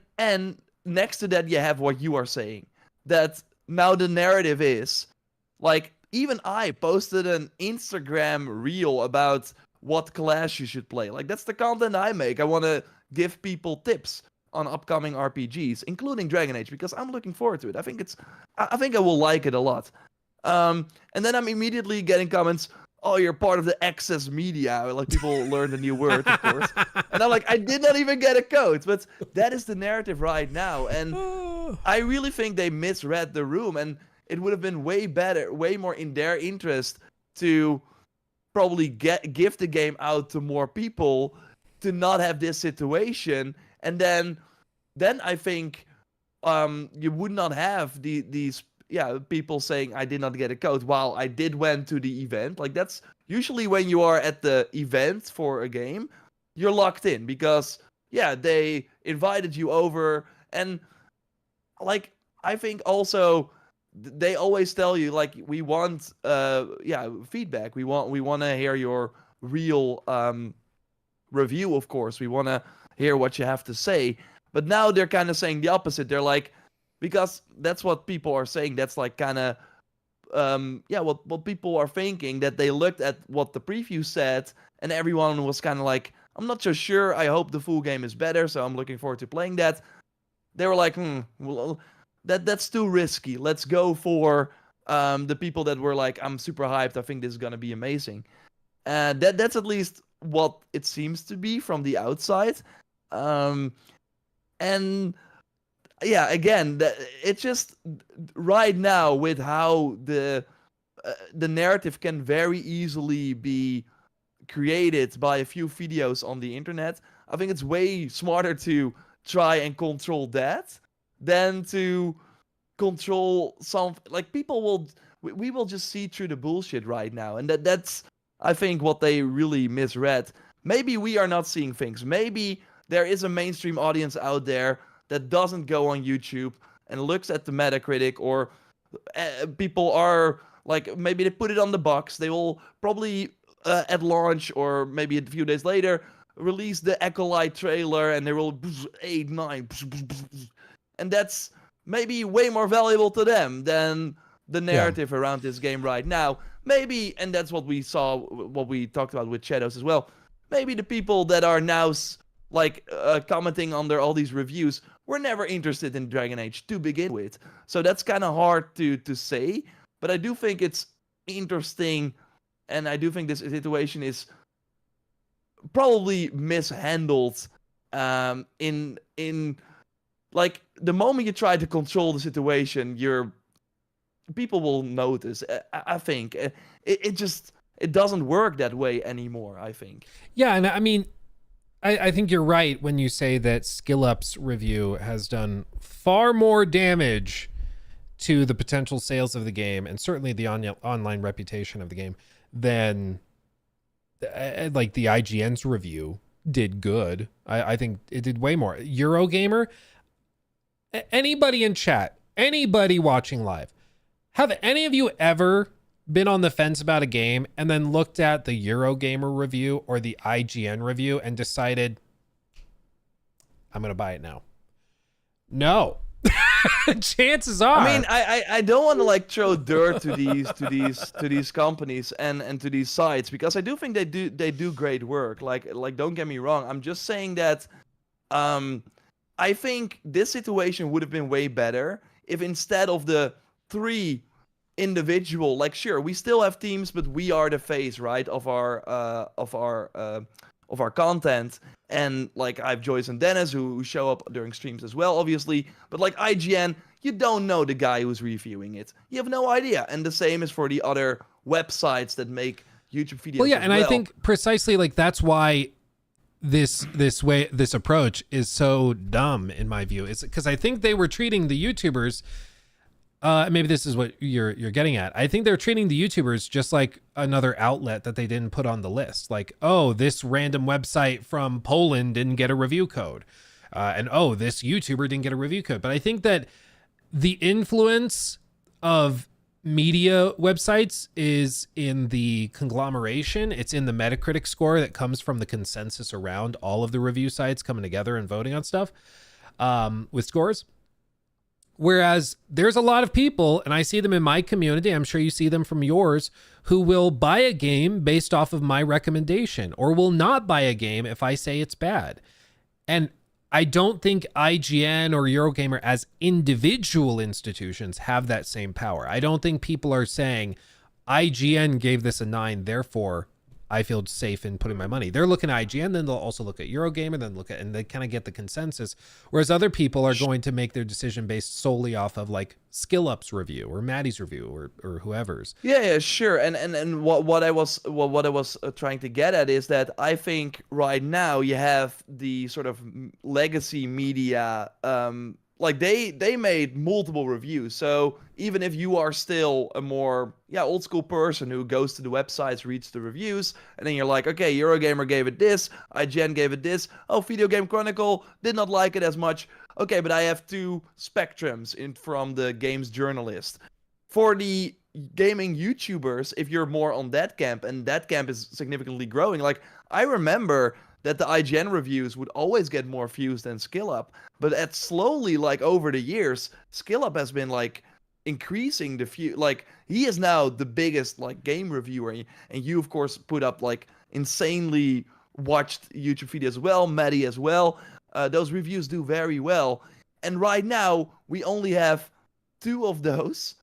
next to that you have what you are saying, that now the narrative is like, even I posted an Instagram reel about what class you should play. Like, that's the content I make. I want to give people tips on upcoming RPGs, including Dragon Age, because I'm looking forward to it. I think I will like it a lot. And then I'm immediately getting comments, oh, you're part of the excess media. Like, people learned a new word, of course. And I'm like, I did not even get a code. But that is the narrative right now. And I really think they misread the room. And it would have been way better, way more in their interest to probably give the game out to more people, to not have this situation. And then I think you would not have these people saying I did not get a code while I did went to the event. Like, that's usually when you are at the event for a game, you're locked in because they invited you over. And like, I think also they always tell you like, we want feedback. We want to hear your real review, of course. We want to hear what you have to say. But now they're kind of saying the opposite. They're like, because that's what people are saying. That's like kind of what people are thinking, that they looked at what the preview said and everyone was kind of like, I'm not so sure. I hope the full game is better, so I'm looking forward to playing that. They were like, well, that's too risky. Let's go for the people that were like, I'm super hyped. I think this is gonna be amazing. That's at least what it seems to be from the outside. And yeah, again, it's just right now with how the narrative can very easily be created by a few videos on the internet. I think it's way smarter to try and control that than to control some, like, we will just see through the bullshit right now. And that's I think what they really misread. Maybe we are not seeing things. Maybe there is a mainstream audience out there that doesn't go on YouTube and looks at the Metacritic, or people are like, maybe they put it on the box. They will probably at launch or maybe a few days later release the Acolyte trailer, and they will 8, 9, and that's maybe way more valuable to them than the narrative around this game right now. Maybe, and that's what we saw, what we talked about with Shadows as well. Maybe the people that are now commenting under all these reviews were never interested in Dragon Age to begin with. So that's kind of hard to say, but I do think it's interesting, and I do think this situation is probably mishandled in like, the moment you try to control the situation, people will notice. I think it doesn't work that way anymore, I think. Yeah, and I mean, I think you're right when you say that SkillUp's review has done far more damage to the potential sales of the game, and certainly the online reputation of the game, than like the IGN's review did good. I think it did way more. Eurogamer, anybody in chat, anybody watching live, have any of you ever been on the fence about a game and then looked at the Eurogamer review or the IGN review and decided, I'm going to buy it now? No. Chances are. I mean, I don't want to like throw dirt to these companies and to these sites, because I do think they do great work. Like don't get me wrong. I'm just saying that I think this situation would have been way better if, instead of the 3 individual, like, sure, we still have teams, but we are the face, right, of our of our content. And like I have Joyce and Dennis who show up during streams as well, obviously. But like IGN, you don't know the guy who's reviewing it. You have no idea. And the same is for the other websites that make YouTube videos. Well, yeah, and I think precisely like that's why this approach is so dumb in my view. Is because I think they were treating the YouTubers. Maybe this is what you're getting at. I think they're treating the YouTubers just like another outlet that they didn't put on the list. Like, oh, this random website from Poland didn't get a review code. And oh, this YouTuber didn't get a review code. But I think that the influence of media websites is in the conglomeration. It's in the Metacritic score that comes from the consensus around all of the review sites coming together and voting on stuff with scores. Whereas there's a lot of people, and I see them in my community, I'm sure you see them from yours, who will buy a game based off of my recommendation or will not buy a game if I say it's bad. And I don't think IGN or Eurogamer as individual institutions have that same power. I don't think people are saying IGN gave this a 9, therefore I feel safe in putting my money. They're looking at IGN, then they'll also look at Eurogamer, then look at, and they kind of get the consensus. Whereas other people are going to make their decision based solely off of like SkillUp's review or Maddie's review or whoever's. Yeah, sure. And what I was trying to get at is that I think right now you have the sort of legacy media. Like they made multiple reviews. So even if you are still a more old school person who goes to the websites, reads the reviews, and then you're like, okay, Eurogamer gave it this, IGN gave it this, oh, Video Game Chronicle did not like it as much. Okay, but I have 2 spectrums from the games journalist. For the gaming YouTubers, if you're more on that camp, and that camp is significantly growing, like I remember that the IGN reviews would always get more views than SkillUp, but at slowly, like over the years, SkillUp has been like increasing the view. Like he is now the biggest like game reviewer, and you of course put up like insanely watched YouTube videos as well, Maddie as well. Those reviews do very well, and right now we only have 2 of those,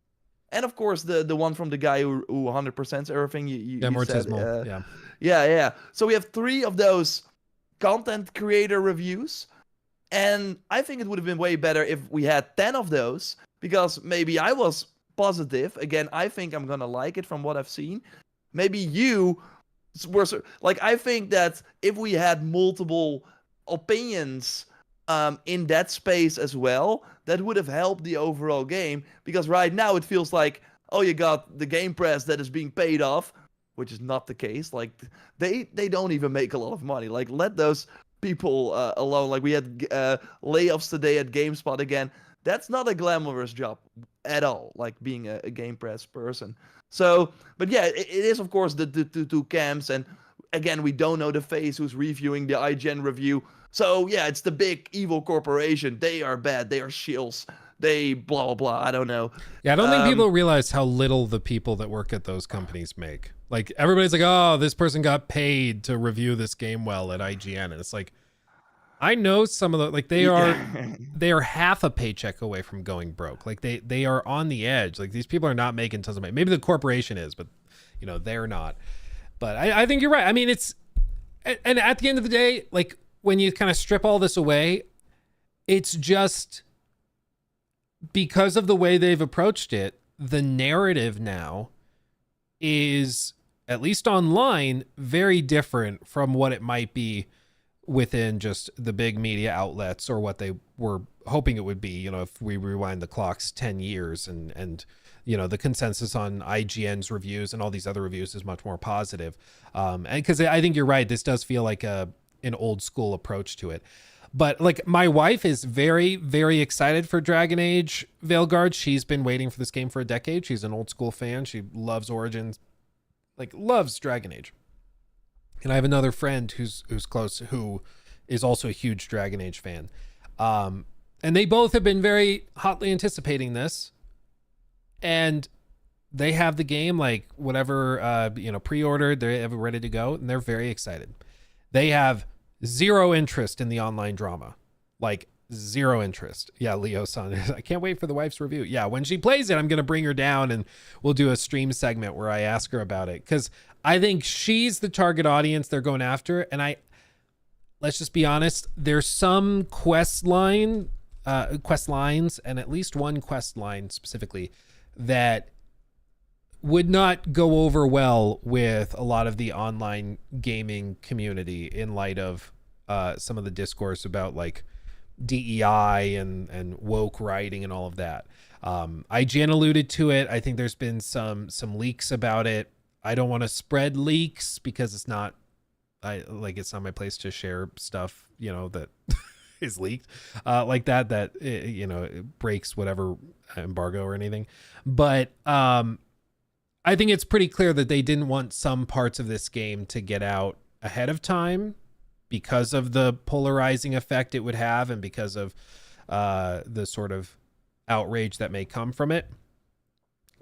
and of course the one from the guy who 100% everything you said. Yeah. So we have 3 of those content creator reviews. And I think it would have been way better if we had 10 of those, because maybe I was positive. Again, I think I'm going to like it from what I've seen. Maybe you were like, I think that if we had multiple opinions in that space as well, that would have helped the overall game. Because right now it feels like, oh, you got the game press that is being paid off, which is not the case. Like they don't even make a lot of money. Like let those people alone. Like we had layoffs today at GameSpot again. That's not a glamorous job at all, like being a game press person. So, but yeah, it is of course the 2 camps, and again, we don't know the face who's reviewing the IGN review. So yeah, it's the big evil corporation. They are bad. They are shills. They blah blah blah. I don't know. Yeah, I don't think people realize how little the people that work at those companies make. Like everybody's like, oh, this person got paid to review this game well at IGN, and it's like, I know some of the like they are half a paycheck away from going broke. Like they are on the edge. Like these people are not making tons of money. Maybe the corporation is, but they're not. But I think you're right. I mean, and at the end of the day, like when you kind of strip all this away, it's just because of the way they've approached it, the narrative now is, at least online, very different from what it might be within just the big media outlets or what they were hoping it would be, if we rewind the clocks 10 years and the consensus on IGN's reviews and all these other reviews is much more positive. And because I think you're right, this does feel like an old school approach to it. But like my wife is very, very excited for Dragon Age Veilguard. She's been waiting for this game for a decade. She's an old school fan. She loves Origins, like loves Dragon Age. And I have another friend who's close, who is also a huge Dragon Age fan. And they both have been very hotly anticipating this. And they have the game, like whatever, pre-ordered, they have it ready to go, and they're very excited. They have zero interest in the online drama, like zero interest. Yeah, Leo-san, I can't wait for the wife's review. Yeah, when she plays it, I'm going to bring her down and we'll do a stream segment where I ask her about it, because I think she's the target audience they're going after. And let's just be honest. There's some quest lines, and at least one quest line specifically that would not go over well with a lot of the online gaming community in light of some of the discourse about like DEI and woke writing and all of that. IGN alluded to it. I think there's been some leaks about it. I don't want to spread leaks because it's not it's not my place to share stuff, that is leaked like that it breaks whatever embargo or anything. But I think it's pretty clear that they didn't want some parts of this game to get out ahead of time because of the polarizing effect it would have and because of the sort of outrage that may come from it.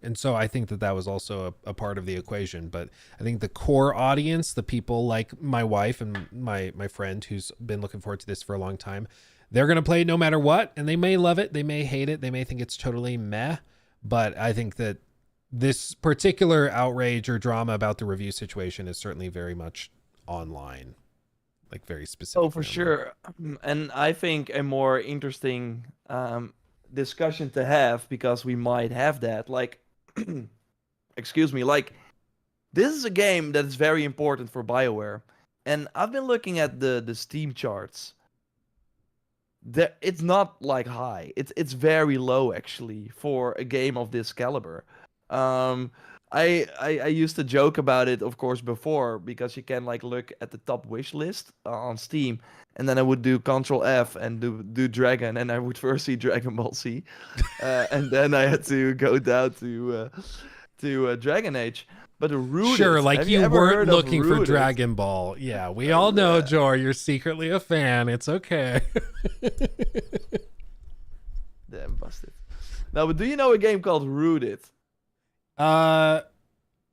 And so I think that was also a part of the equation. But I think the core audience, the people like my wife and my friend who's been looking forward to this for a long time, they're going to play it no matter what. And they may love it. They may hate it. They may think it's totally meh. But I think that this particular outrage or drama about the review situation is certainly very much online, like very specific. Oh, for sure. And I think a more interesting discussion to have, because we might have that, like, excuse me, like, this is a game that is very important for BioWare. And I've been looking at the Steam charts. It's not like high. It's very low actually for a game of this caliber. I used to joke about it, of course, before, because you can like look at the top wish list on Steam, and then I would do Control F and do Dragon, and I would first see Dragon Ball Z, and then I had to go down to Dragon Age. But Rooted, sure, like you weren't looking for Rooted? Dragon Ball. Yeah, we all know, Jor, you're secretly a fan. It's okay. Damn, busted. Now, but do you know a game called Rooted?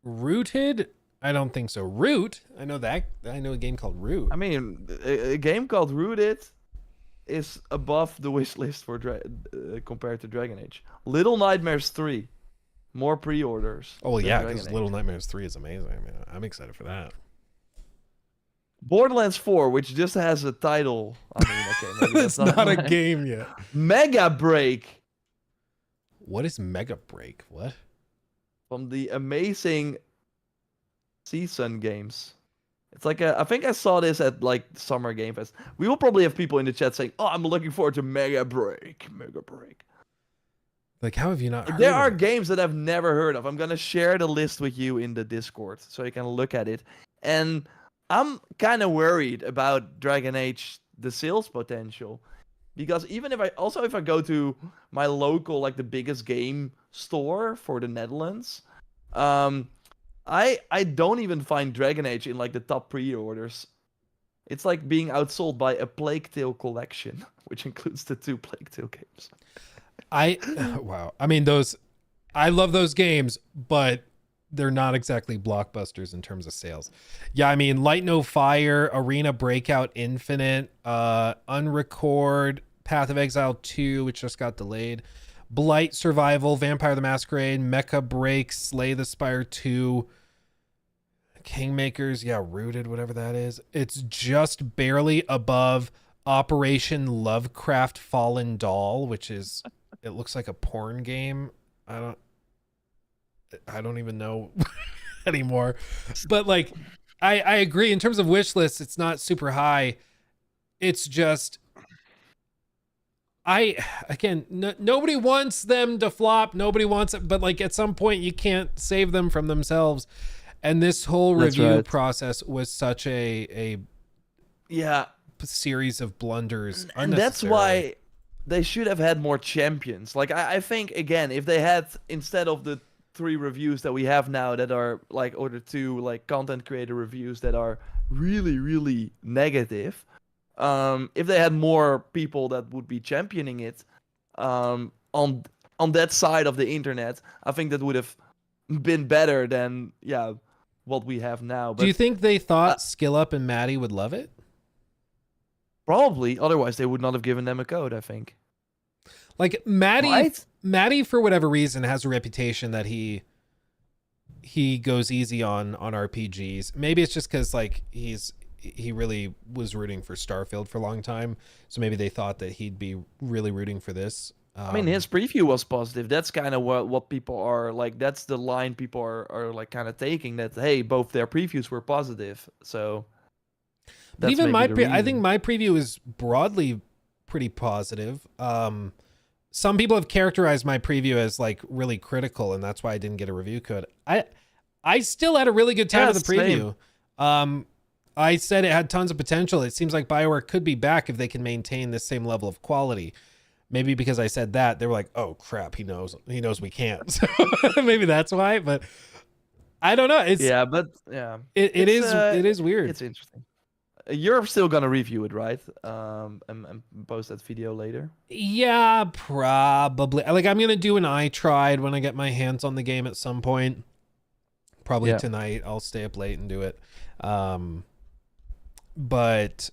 Rooted? I don't think so. Root? I know that. I know a game called Root. I mean, a game called Rooted is above the wish list for compared to Dragon Age. Little Nightmares 3. More pre-orders. Oh, yeah, Dragon because Age. Little Nightmares 3 is amazing. I mean, I'm excited for that. Borderlands 4, which just has a title. I mean, okay, maybe It's that's not a mine. game yet. Mega Break What is Mega Break? What? from the amazing Season Games. It's like I think I saw this at like Summer Game Fest. We will probably have people in the chat saying, "Oh, I'm looking forward to Mega Break." Mega Break. Like, how have you not heard There of are it? games that I've never heard of. I'm gonna share the list with you in the Discord so you can look at it. And I'm kind of worried about Dragon Age, the sales potential, because even if I go to my local, like the biggest game store for the Netherlands, I don't even find Dragon Age in like the top pre-orders. It's like being outsold by a Plague Tale collection, which includes the 2 Plague Tale games. Wow. I mean, I love those games, but they're not exactly blockbusters in terms of sales. Yeah, I mean, Light No Fire, Arena Breakout Infinite, Unrecord, Path of Exile 2, which just got delayed, Blight Survival, Vampire the Masquerade, Mecha Break, Slay the Spire 2, Kingmakers, yeah, Rooted, whatever that is. It's just barely above Operation Lovecraft Fallen Doll, which is, it looks like a porn game. I don't even know anymore. But like, I agree in terms of wish lists, it's not super high. It's just, nobody wants them to flop. Nobody wants it, but like at some point you can't save them from themselves. And this whole review process was such a series of blunders. And that's why they should have had more champions. Like, I think, again, if they had, instead of the 3 reviews that we have now that are like, or the 2 like content creator reviews that are really, really negative, if they had more people that would be championing it on that side of the internet, I think that would have been better than what we have now. But do you think they thought Skill Up and Maddie would love it? Probably. Otherwise, they would not have given them a code, I think. Like Maddie, Right? Maddie, for whatever reason, has a reputation that he goes easy on RPGs. Maybe it's just because like he's he really was rooting for Starfield for a long time, so maybe they thought that he'd be really rooting for this. I mean, his preview was positive. That's kind of what people are like. That's the line people are like kind of taking. That hey, both their previews were positive. So but that's even maybe the I think reason. my preview is broadly pretty positive. Some people have characterized my preview as like really critical, and that's why I didn't get a review code. I still had a really good time Yeah, with the same. preview. I said it had tons of potential. It seems like BioWare could be back if they can maintain this same level of quality. Maybe because I said that, they were like, "Oh crap, he knows we can't." So maybe that's why. But I don't know. Yeah, but yeah, It it's it is weird. it's interesting. You're still gonna review it, right? And post that video later. Yeah, probably. Like I'm gonna do an I tried when I get my hands on the game at some point. Probably Yeah. tonight. I'll stay up late and do it. But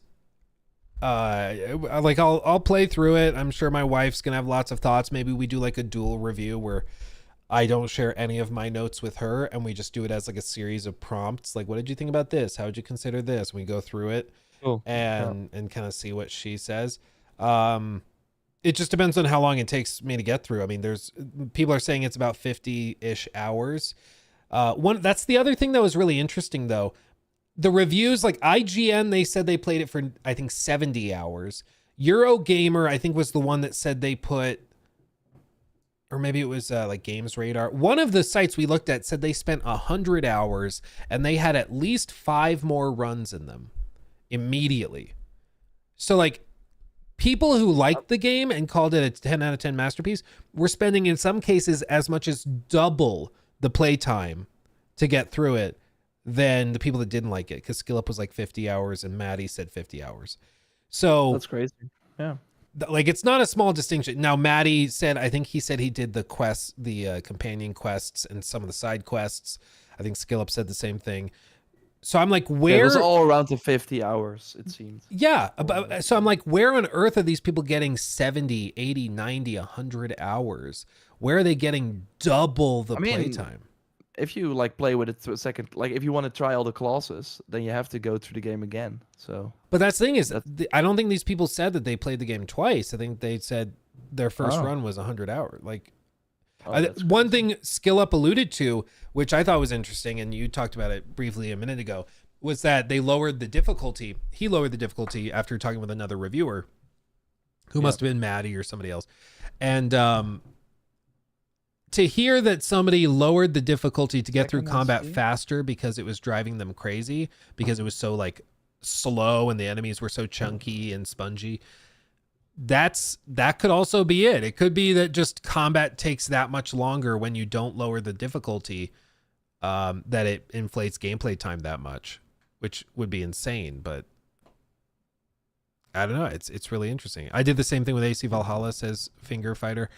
like I'll play through it. I'm sure my wife's gonna have lots of thoughts. Maybe we do like a dual review where I don't share any of my notes with her and we just do it as like a series of prompts. Like, what did you think about this? How would you consider this? We go through it Cool. Yeah. and kind of see what she says. It just depends on how long it takes me to get through. I mean, there's people are saying it's about 50-ish hours. That's the other thing that was really interesting though. The reviews, like IGN, they said they played it for I think 70 hours. Eurogamer, I think, was the one that said they put, or maybe it was like Games Radar. One of the sites we looked at said they spent 100 hours and they had at least 5 more runs in them immediately. So like people who liked the game and called it a 10 out of 10 masterpiece were spending in some cases as much as double the playtime to get through it than the people that didn't like it, because Skill Up was like 50 hours and Maddie said 50 hours. So That's crazy. Yeah. like it's not a small distinction. Now Maddie said, I think he said he did the quests, the companion quests and some of the side quests. I think Skill Up said the same thing. So I'm like, It where? was all around the 50 hours, it seemed. Yeah. So I'm like, where on earth are these people getting 70, 80, 90, 100 hours? Where are they getting double the I mean, playtime? if you like play with it to a second, like if you want to try all the classes, then you have to go through the game again. So But that's the thing is, that's I don't think these people said that they played the game twice. I think they said their first Oh. run was 100 hours. Like, that's one crazy. thing Skill Up alluded to, which I thought was interesting, and you talked about it briefly a minute ago, was that they lowered the difficulty. He lowered the difficulty after talking with another reviewer, who must have been Maddie or somebody else. And to hear that somebody lowered the difficulty to get through combat faster because it was driving them crazy, because it was so like slow and the enemies were so chunky and spongy, that could also be it. It could be that just combat takes that much longer when you don't lower the difficulty, that it inflates gameplay time that much, which would be insane. But I don't know. It's really interesting. I did the same thing with AC Valhalla, says Finger Fighter.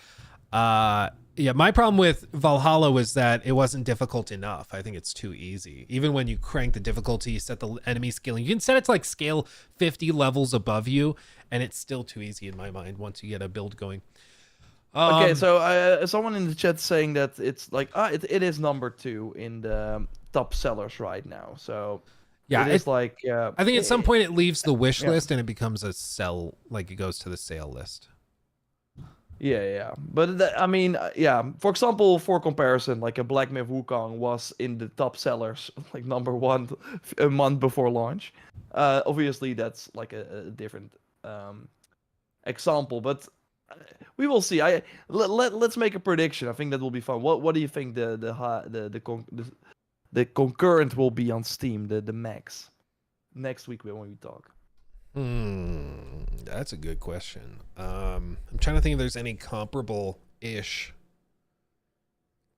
Yeah, my problem with Valhalla was that it wasn't difficult enough. I think it's too easy. Even when you crank the difficulty, you set the enemy scaling. You can set it to like scale 50 levels above you, and it's still too easy in my mind once you get a build going. Okay, so someone in the chat saying that it's like it is number 2 in the top sellers right now. So yeah, it is like I think at some point it leaves the wish yeah. list and it becomes a sell, like it goes to the sale list. Yeah. But I mean, yeah. For example, for comparison, like a Black Myth Wukong was in the top sellers, like number 1 a month before launch. Obviously, that's like a different example, but we will see. Let's make a prediction. I think that will be fun. What do you think the concurrent will be on Steam? The max next week when we talk. That's a good question. I'm trying to think if there's any comparable-ish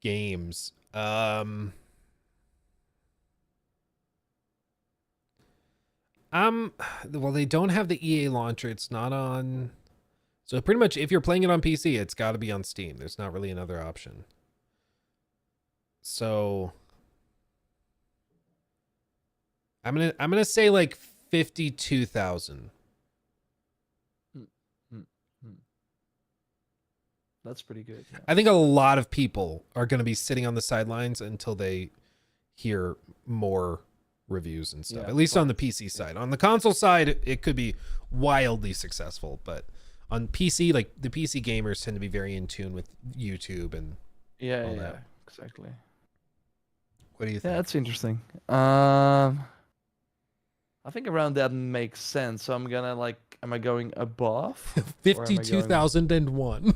games. Well, they don't have the EA launcher. It's not on. So pretty much, if you're playing it on PC, it's got to be on Steam. There's not really another option. So I'm gonna say like 52,000. That's pretty good. Yeah. I think a lot of people are going to be sitting on the sidelines until they hear more reviews and stuff. Yeah, At least on the plus, PC side. On the console side, it could be wildly successful, but on PC, like the PC gamers tend to be very in tune with YouTube and all yeah, that. exactly. What do you Yeah, think? that's interesting. I think around that makes sense. So I'm gonna like, am I going above? Or am I going... 52,001.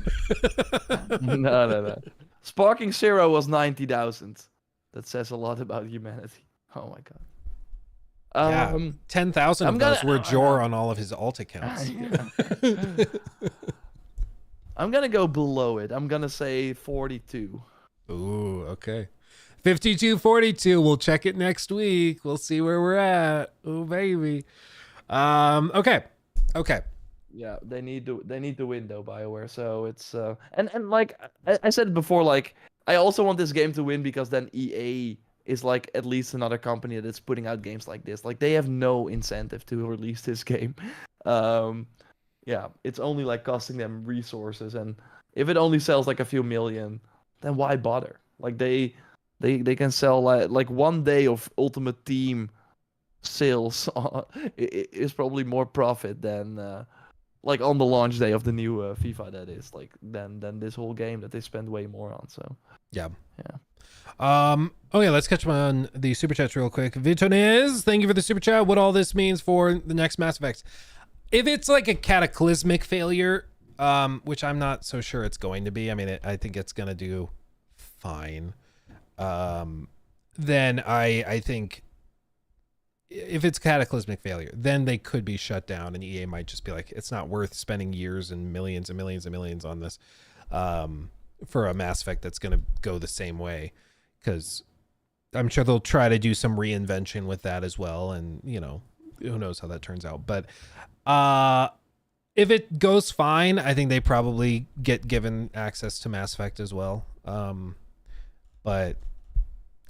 No. Sparking Zero was 90,000. That says a lot about humanity. Oh my god. Yeah, 10,000 of those were Jor on all of his alt accounts. I'm gonna go below it. I'm gonna say 42. Ooh, okay. 5242. We'll check it next week. We'll see where we're at. Oh baby. Okay. Yeah, they need the win though, BioWare. So it's and like I said it before, like I also want this game to win because then EA is like at least another company that's putting out games like this. Like they have no incentive to release this game. Yeah, it's only like costing them resources, and if it only sells like a few million, then why bother? Like they can sell like one day of Ultimate Team sales is probably more profit than like on the launch day of the new FIFA, that is like than this whole game that they spend way more on. So yeah. Yeah. Okay, let's catch up on the super chats real quick. Vitonez, thank you for the super chat. What all this means for the next Mass Effect? If it's like a cataclysmic failure, which I'm not so sure it's going to be. I mean, I think it's gonna do fine. Then I think if it's cataclysmic failure, then they could be shut down, and EA might just be like, it's not worth spending years and millions and millions and millions on this, for a Mass Effect that's gonna go the same way, because I'm sure they'll try to do some reinvention with that as well, and you know, who knows how that turns out. But if it goes fine, I think they probably get given access to Mass Effect as well. But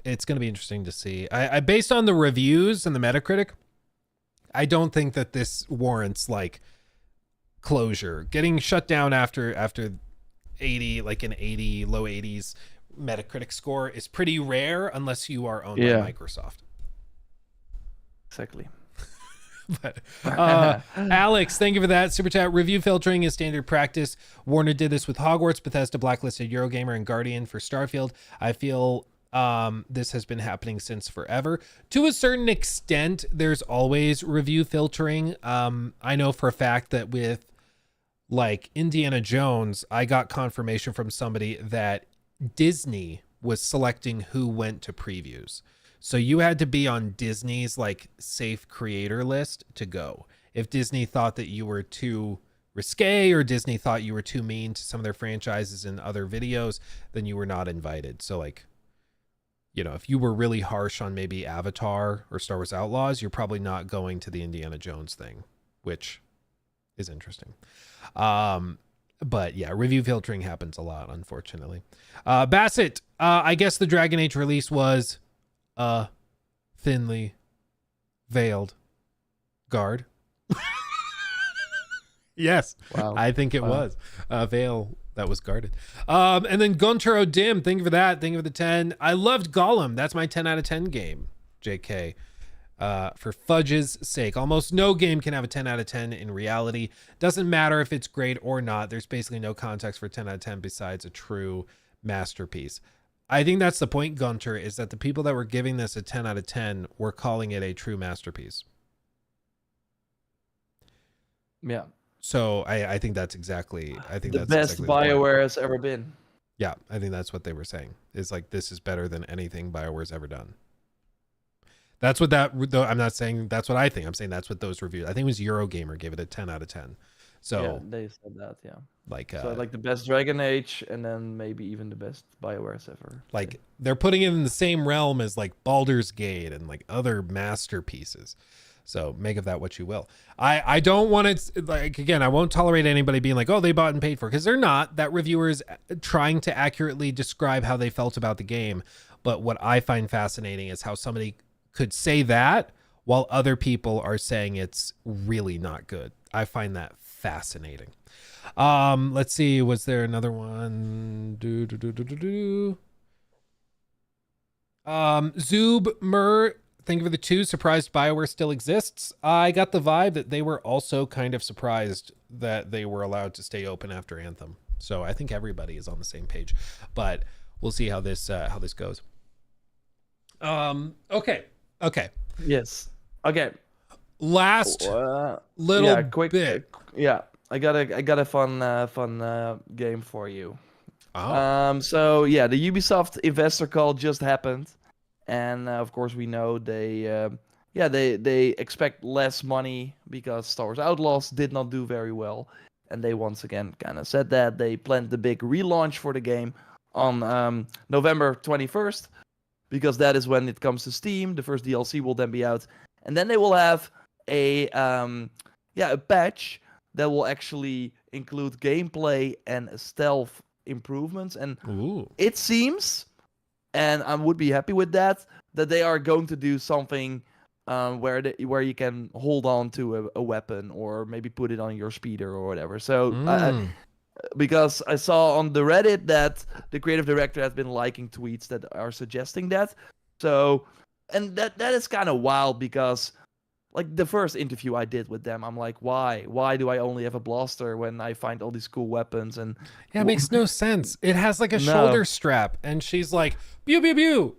it's going to be interesting to see. I based on the reviews and the Metacritic, I don't think that this warrants like closure. Getting shut down after 80, like an 80, low 80s Metacritic score is pretty rare unless you are owned by Microsoft. Exactly. But Alex, thank you for that super chat. Review filtering is standard practice. Warner did this with Hogwarts, Bethesda blacklisted Eurogamer and Guardian for Starfield. I feel this has been happening since forever. To a certain extent, there's always review filtering. I know for a fact that with like Indiana Jones, I got confirmation from somebody that Disney was selecting who went to previews. So you had to be on Disney's like safe creator list to go. If Disney thought that you were too risque, or Disney thought you were too mean to some of their franchises and other videos, then you were not invited. So like, you know, if you were really harsh on maybe Avatar or Star Wars Outlaws, you're probably not going to the Indiana Jones thing, which is interesting. But yeah, review filtering happens a lot, unfortunately. Bassett, I guess the Dragon Age release was thinly veiled guard. Yes. Wow. I think it was a veil that was guarded. And then Gunter O'Dim, thank you for that. Thank you for the 10. I loved Gollum. That's my 10 out of 10 game, JK. For fudge's sake, almost no game can have a 10 out of 10 in reality. Doesn't matter if it's great or not. There's basically no context for 10 out of 10 besides a true masterpiece. I think that's the point, Gunter, is that the people that were giving this a 10 out of 10 were calling it a true masterpiece. Yeah. So I think that's exactly, I think the that's best exactly BioWare has ever been. Yeah, I think that's what they were saying. Is like, this is better than anything BioWare's ever done. That's what that, though. I'm not saying that's what I think. I'm saying that's what those reviews. I think it was Eurogamer gave it a 10 out of 10. So yeah, they said that. Yeah. Like, so like the best Dragon Age, and then maybe even the best BioWare's ever. Like they're putting it in the same realm as like Baldur's Gate and like other masterpieces. So make of that what you will. I don't want to, like, again, I won't tolerate anybody being like, oh, they bought and paid for, because they're not. That reviewer is trying to accurately describe how they felt about the game. But what I find fascinating is how somebody could say that while other people are saying it's really not good. I find that fascinating. Let's see, was there another one? Zoob Mur, Thank you for the 2. Surprised BioWare still exists. I got the vibe that they were also kind of surprised that they were allowed to stay open after Anthem. So I think everybody is on the same page, but we'll see how this goes. Okay. Yes. Okay. Last little quick bit. I got a fun game for you. Oh. So yeah, the Ubisoft investor call just happened, and of course we know they expect less money because Star Wars Outlaws did not do very well, and they once again kind of said that they planned the big relaunch for the game on November 21st, because that is when it comes to Steam. The first DLC will then be out, and then they will have a patch that will actually include gameplay and stealth improvements. And Ooh. it seems, and I would be happy with that they are going to do something where you can hold on to a weapon or maybe put it on your speeder or whatever. So because I saw on the Reddit that the creative director has been liking tweets that are suggesting that. So, and that is kind of wild, because like the first interview I did with them, I'm like, why do I only have a blaster when I find all these cool weapons? And yeah, it makes no sense. It has like a No. shoulder strap, and she's like, pew pew pew.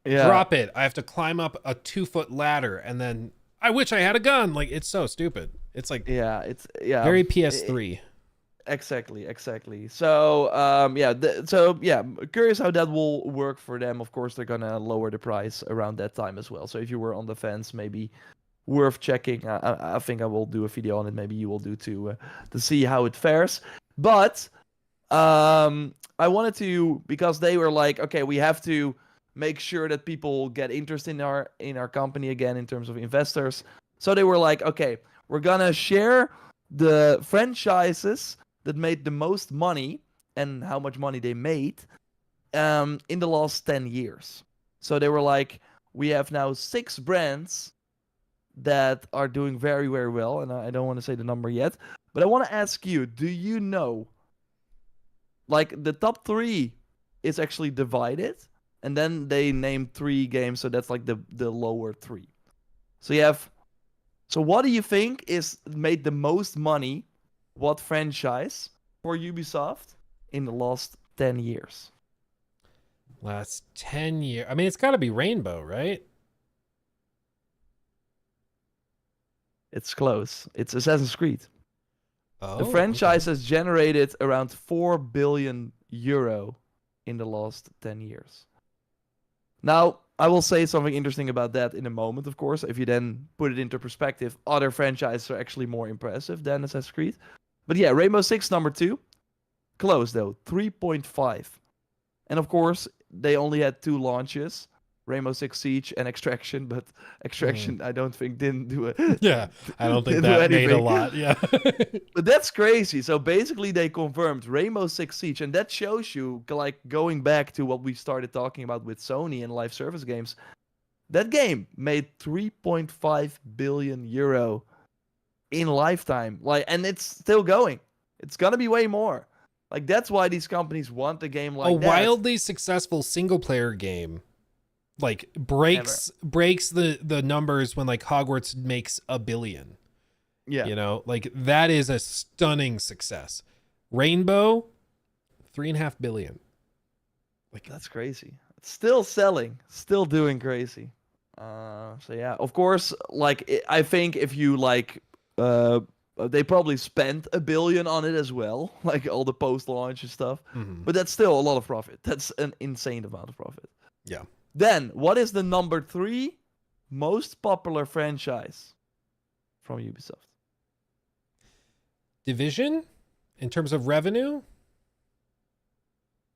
yeah, Drop it. I have to climb up a 2-foot ladder, and then I wish I had a gun. Like, it's so stupid. It's like it's very PS3. Exactly. So, curious how that will work for them. Of course, they're gonna lower the price around that time as well. So if you were on the fence, maybe worth checking. I think I will do a video on it. Maybe you will do too, to see how it fares. But I wanted to, because they were like, okay, we have to make sure that people get interest in our company again in terms of investors. So they were like, okay, we're gonna share the franchises that made the most money and how much money they made in the last 10 years. So they were like, we have now 6 brands that are doing very, very well, and I don't want to say the number yet, but I want to ask you, do you know, like, the top 3 is actually divided, and then they named 3 games, so that's like the lower 3. So what do you think is made the most money, what franchise for Ubisoft in the last 10 years? Last 10 years. I mean, it's got to be Rainbow, right? It's close. It's Assassin's Creed. Oh, The franchise has generated around 4 billion euro in the last 10 years. Now, I will say something interesting about that in a moment, of course. If you then put it into perspective, other franchises are actually more impressive than Assassin's Creed. But yeah, Rainbow Six, number 2. Close, though. 3.5. And of course, they only had 2 launches. Rainbow Six Siege and Extraction, but Extraction I don't think didn't do it. Yeah, I don't think Didn't do that made a anything. lot. Yeah. But that's crazy. So basically they confirmed Rainbow Six Siege, and that shows you, like, going back to what we started talking about with Sony and live service games, that game made 3.5 billion euro in lifetime. Like, and it's still going. It's gonna be way more. Like, that's why these companies want a game like that. Wildly successful single player game like breaks the numbers when like Hogwarts makes $1 billion. Yeah. You know, like that is a stunning success. Rainbow, 3.5 billion. Like, that's crazy. It's still selling, still doing crazy. So yeah, of course, like I think if you like, they probably spent $1 billion on it as well, like all the post-launch and stuff. But that's still a lot of profit. That's an insane amount of profit. yeah. Then, what is the number 3 most popular franchise from Ubisoft? Division in terms of revenue?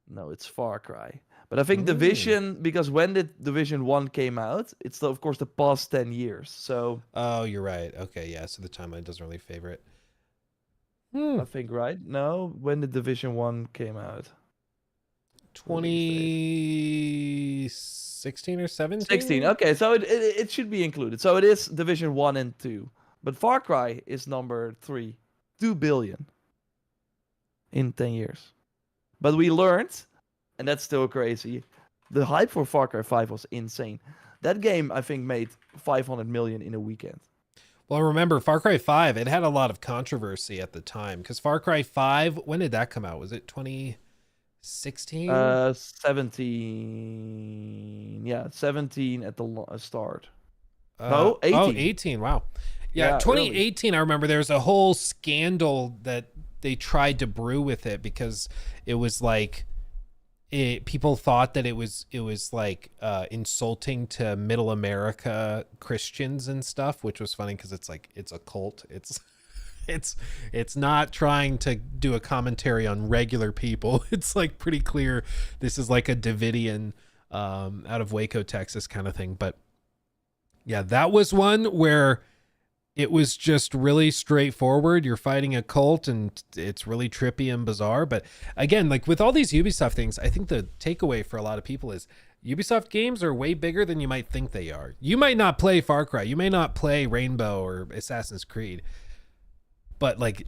No, it's Far Cry. But I think Division, because when did Division 1 came out, it's of course the past 10 years. So Oh, you're right. Okay, yeah. So the timeline doesn't really favor it. I think, right? No, when did Division 1 came out? 2016 or 17? 16. Okay, so it should be included. So it is Division 1 and 2. But Far Cry is number 3. 2 billion in 10 years. But we learned, and that's still crazy, the hype for Far Cry 5 was insane. That game, I think, made 500 million in a weekend. Well, remember Far Cry 5, it had a lot of controversy at the time because Far Cry 5, when did that come out? Was it 2016? 17. Yeah, 17 at the start. No, 18. Oh, 18. Wow. Yeah, 2018, early. I remember there was a whole scandal that they tried to brew with it because it was like people thought that it was like insulting to middle America Christians and stuff, which was funny because it's like it's a cult. It's not trying to do a commentary on regular people. It's like pretty clear this is like a Davidian out of Waco, Texas kind of thing. But yeah, that was one where it was just really straightforward. You're fighting a cult and it's really trippy and bizarre. But again, like with all these Ubisoft things, I think the takeaway for a lot of people is Ubisoft games are way bigger than you might think they are. You might not play Far Cry. You may not play Rainbow or Assassin's Creed. But like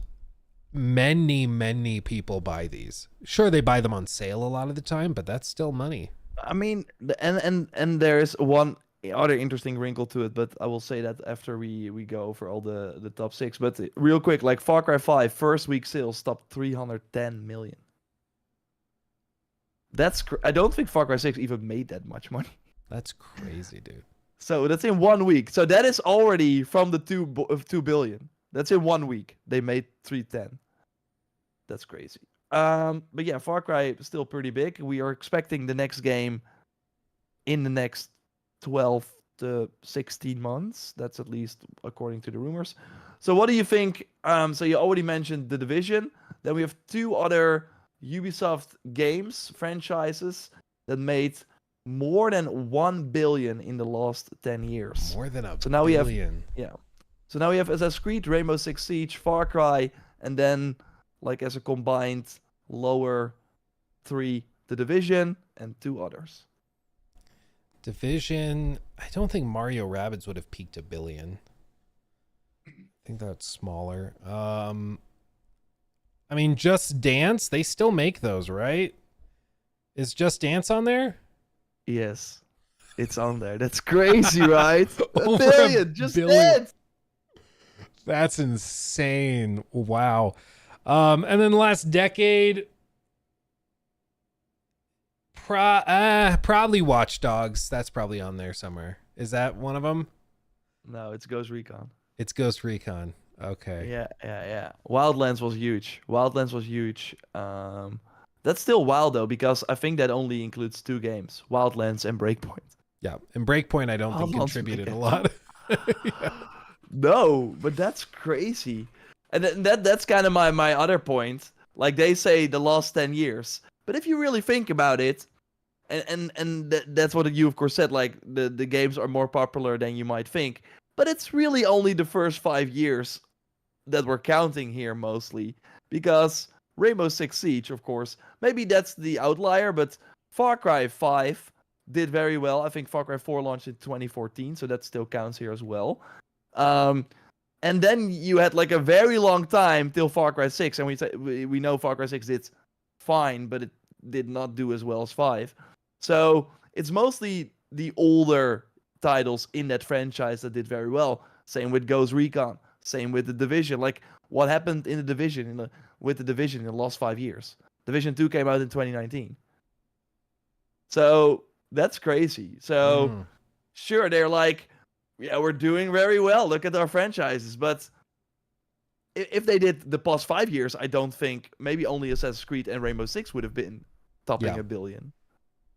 many people buy these. Sure, they buy them on sale a lot of the time, but that's still money. I mean, and there's one other interesting wrinkle to it, but I will say that after we go over all the top 6. But real quick, like Far Cry 5 first week sales topped 310 million. I don't think Far Cry 6 even made that much money. That's crazy, dude. So that's in 1 week. So that is already from the 2 billion. That's in 1 week. They made 310. That's crazy. But yeah, Far Cry is still pretty big. We are expecting the next game in the next 12 to 16 months. That's at least according to the rumors. So what do you think? So you already mentioned The Division. Then we have 2 other Ubisoft games, franchises, that made more than 1 billion in the last 10 years. More than a so now billion. We have, yeah. So now we have Assassin's Creed, Rainbow Six Siege, Far Cry, and then, like as a combined lower 3, The Division, and 2 others. Division, I don't think Mario Rabbids would have peaked 1 billion. I think that's smaller. I mean, Just Dance, they still make those, right? Is Just Dance on there? Yes, it's on there. That's crazy, right? $1 billion, Just Dance. That's insane. Wow. And then the last decade, probably Watch Dogs. That's probably on there somewhere. Is that one of them? No, it's Ghost Recon. It's Ghost Recon. Okay. Yeah. Wildlands was huge. That's still wild though, because I think that only includes 2 games, Wildlands and Breakpoint. Yeah, and Breakpoint I don't think contributed a lot. Yeah. No, but that's crazy. And that's kind of my other point. Like they say the last 10 years. But if you really think about it, and that's what you of course said, like the games are more popular than you might think. But it's really only the first 5 years that we're counting here mostly. Because Rainbow Six Siege, of course, maybe that's the outlier, but Far Cry 5 did very well. I think Far Cry 4 launched in 2014, so that still counts here as well. And then you had like a very long time till Far Cry 6, and we know Far Cry 6 did fine, but it did not do as well as 5. So it's mostly the older titles in that franchise that did very well. Same with Ghost Recon, same with The Division. Like what happened in The Division with The Division in the last 5 years? Division 2 came out in 2019. So that's crazy. So sure, they're like, yeah, we're doing very well. Look at our franchises. But if they did the past 5 years, I don't think maybe only Assassin's Creed and Rainbow Six would have been topping 1 billion.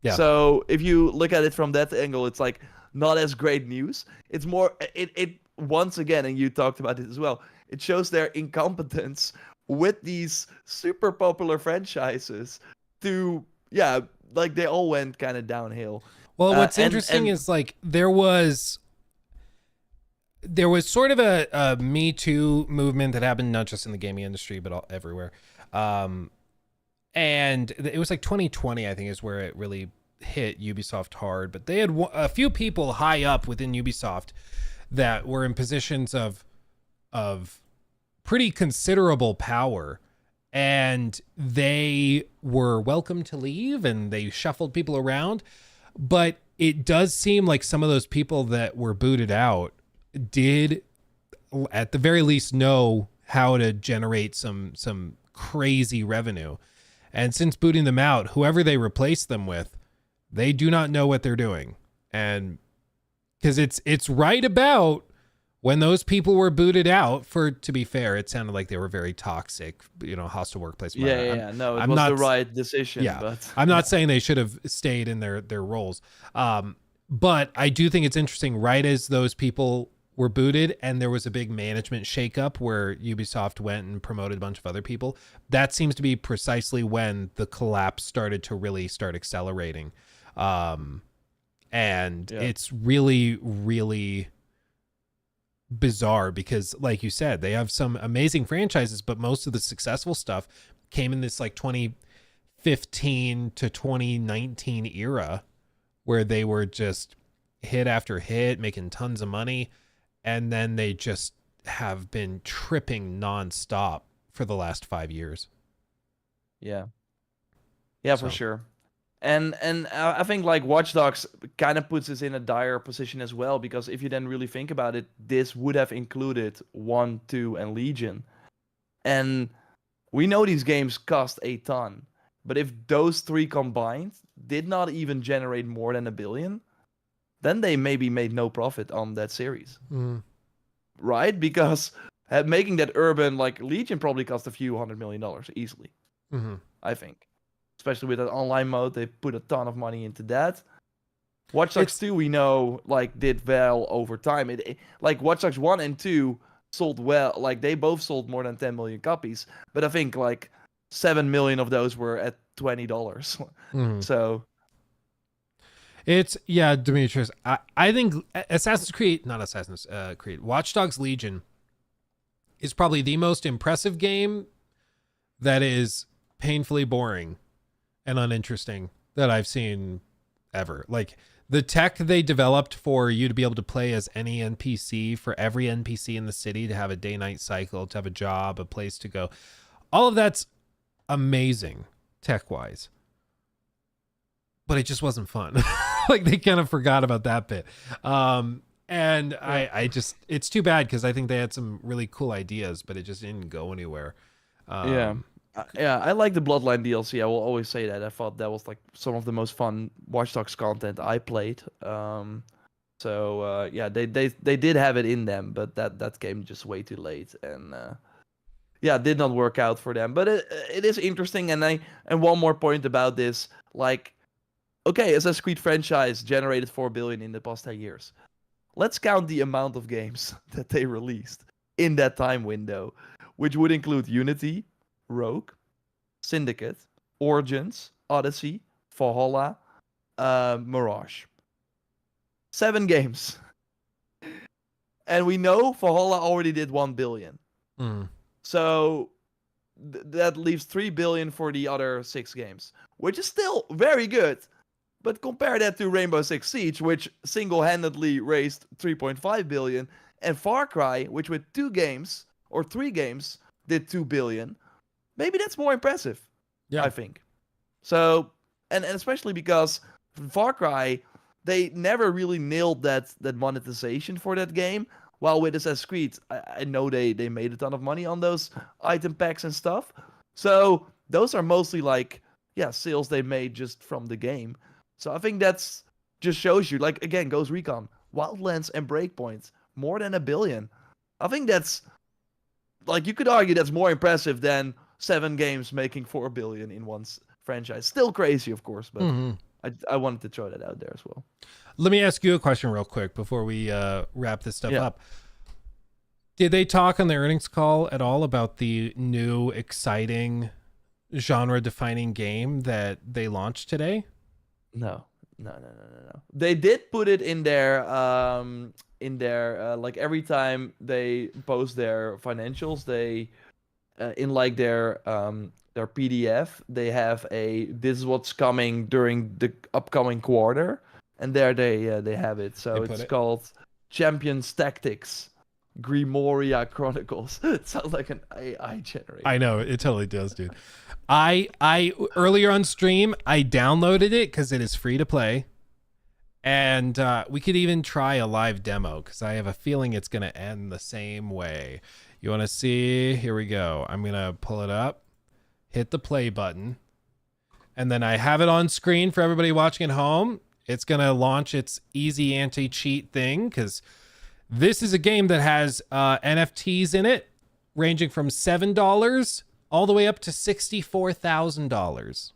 Yeah. So if you look at it from that angle, it's like not as great news. It's more, it once again, and you talked about it as well, it shows their incompetence with these super popular franchises to, yeah, like they all went kind of downhill. Well, what's interesting is like there was sort of a Me Too movement that happened not just in the gaming industry but everywhere, and it was like 2020 I think is where it really hit Ubisoft hard. But they had a few people high up within Ubisoft that were in positions of pretty considerable power, and they were welcome to leave and they shuffled people around. But it does seem like some of those people that were booted out did, at the very least, know how to generate some crazy revenue. And since booting them out, whoever they replaced them with, they do not know what they're doing. And because it's right about when those people were booted out, to be fair, it sounded like they were very toxic, hostile workplace environment. Yeah. No, it was the right decision. Yeah, but I'm not saying they should have stayed in their roles. But I do think it's interesting, right as those people were booted and there was a big management shakeup where Ubisoft went and promoted a bunch of other people. That seems to be precisely when the collapse started to really start accelerating. It's really, really bizarre because, like you said, they have some amazing franchises, but most of the successful stuff came in this like 2015 to 2019 era where they were just hit after hit, making tons of money. And then they just have been tripping nonstop for the last 5 years. Yeah, for sure. And I think like Watch Dogs kind of puts us in a dire position as well, because if you then really think about it, this would have included 1, 2, and Legion. And we know these games cost a ton, but if those 3 combined did not even generate more than $1 billion, then they maybe made no profit on that series. Right? Because making that urban, like Legion probably cost a few $100 million easily. I think. Especially with that online mode, they put a ton of money into that. Watch Dogs 2, we know, like, did well over time. Like, Watch Dogs 1 and 2 sold well. Like, they both sold more than 10 million copies. But I think, like, 7 million of those were at $20. So... Demetrius, I think Watch Dogs Legion is probably the most impressive game that is painfully boring and uninteresting that I've seen ever. Like, the tech they developed for you to be able to play as any NPC, for every NPC in the city to have a day-night cycle, to have a job, a place to go. All of that's amazing tech-wise. But it just wasn't fun. Like, they kind of forgot about that bit. It's too bad because I think they had some really cool ideas, but it just didn't go anywhere. I like the Bloodline DLC. I will always say that. I thought that was like some of the most fun Watch Dogs content I played. They did have it in them, but that came just way too late, and it did not work out for them. But it is interesting, and one more point about this, like, okay, Assassin's Creed franchise generated $4 billion in the past 10 years. Let's count the amount of games that they released in that time window, which would include Unity, Rogue, Syndicate, Origins, Odyssey, Valhalla, Mirage. 7 games. And we know Valhalla already did $1 billion. So that leaves $3 billion for the other 6 games, which is still very good. But compare that to Rainbow Six Siege, which single-handedly raised $3.5 billion, and Far Cry, which with 2 games or 3 games did $2 billion. Maybe that's more impressive. Yeah, I think. So, and especially because Far Cry, they never really nailed that monetization for that game. While with Assassin's Creed, I know they made a ton of money on those item packs and stuff. So those are mostly like, sales they made just from the game. So I think that's just shows you, like, again, Ghost Recon, Wildlands, and Breakpoint, more than $1 billion. I think that's, like, you could argue that's more impressive than 7 games making $4 billion in one franchise. Still crazy, of course, but I wanted to throw that out there as well. Let me ask you a question real quick before we wrap this stuff up. Did they talk on the earnings call at all about the new, exciting, genre-defining game that they launched today? No. They did put it in their like, every time they post their financials, they in like their PDF, they have this is what's coming during the upcoming quarter, and there they have it. So it's called Champions Tactics Grimoria Chronicles. It sounds like an AI generator. I know, it totally does, dude. I earlier on stream, I downloaded it because it is free to play, And we could even try a live demo because I have a feeling it's going to end the same way. You want to see? Here we go. I'm going to pull it up, hit the play button, and then I have it on screen for everybody watching at home. It's going to launch its easy anti-cheat thing because this is a game that has NFTs in it ranging from $7 all the way up to $64,000.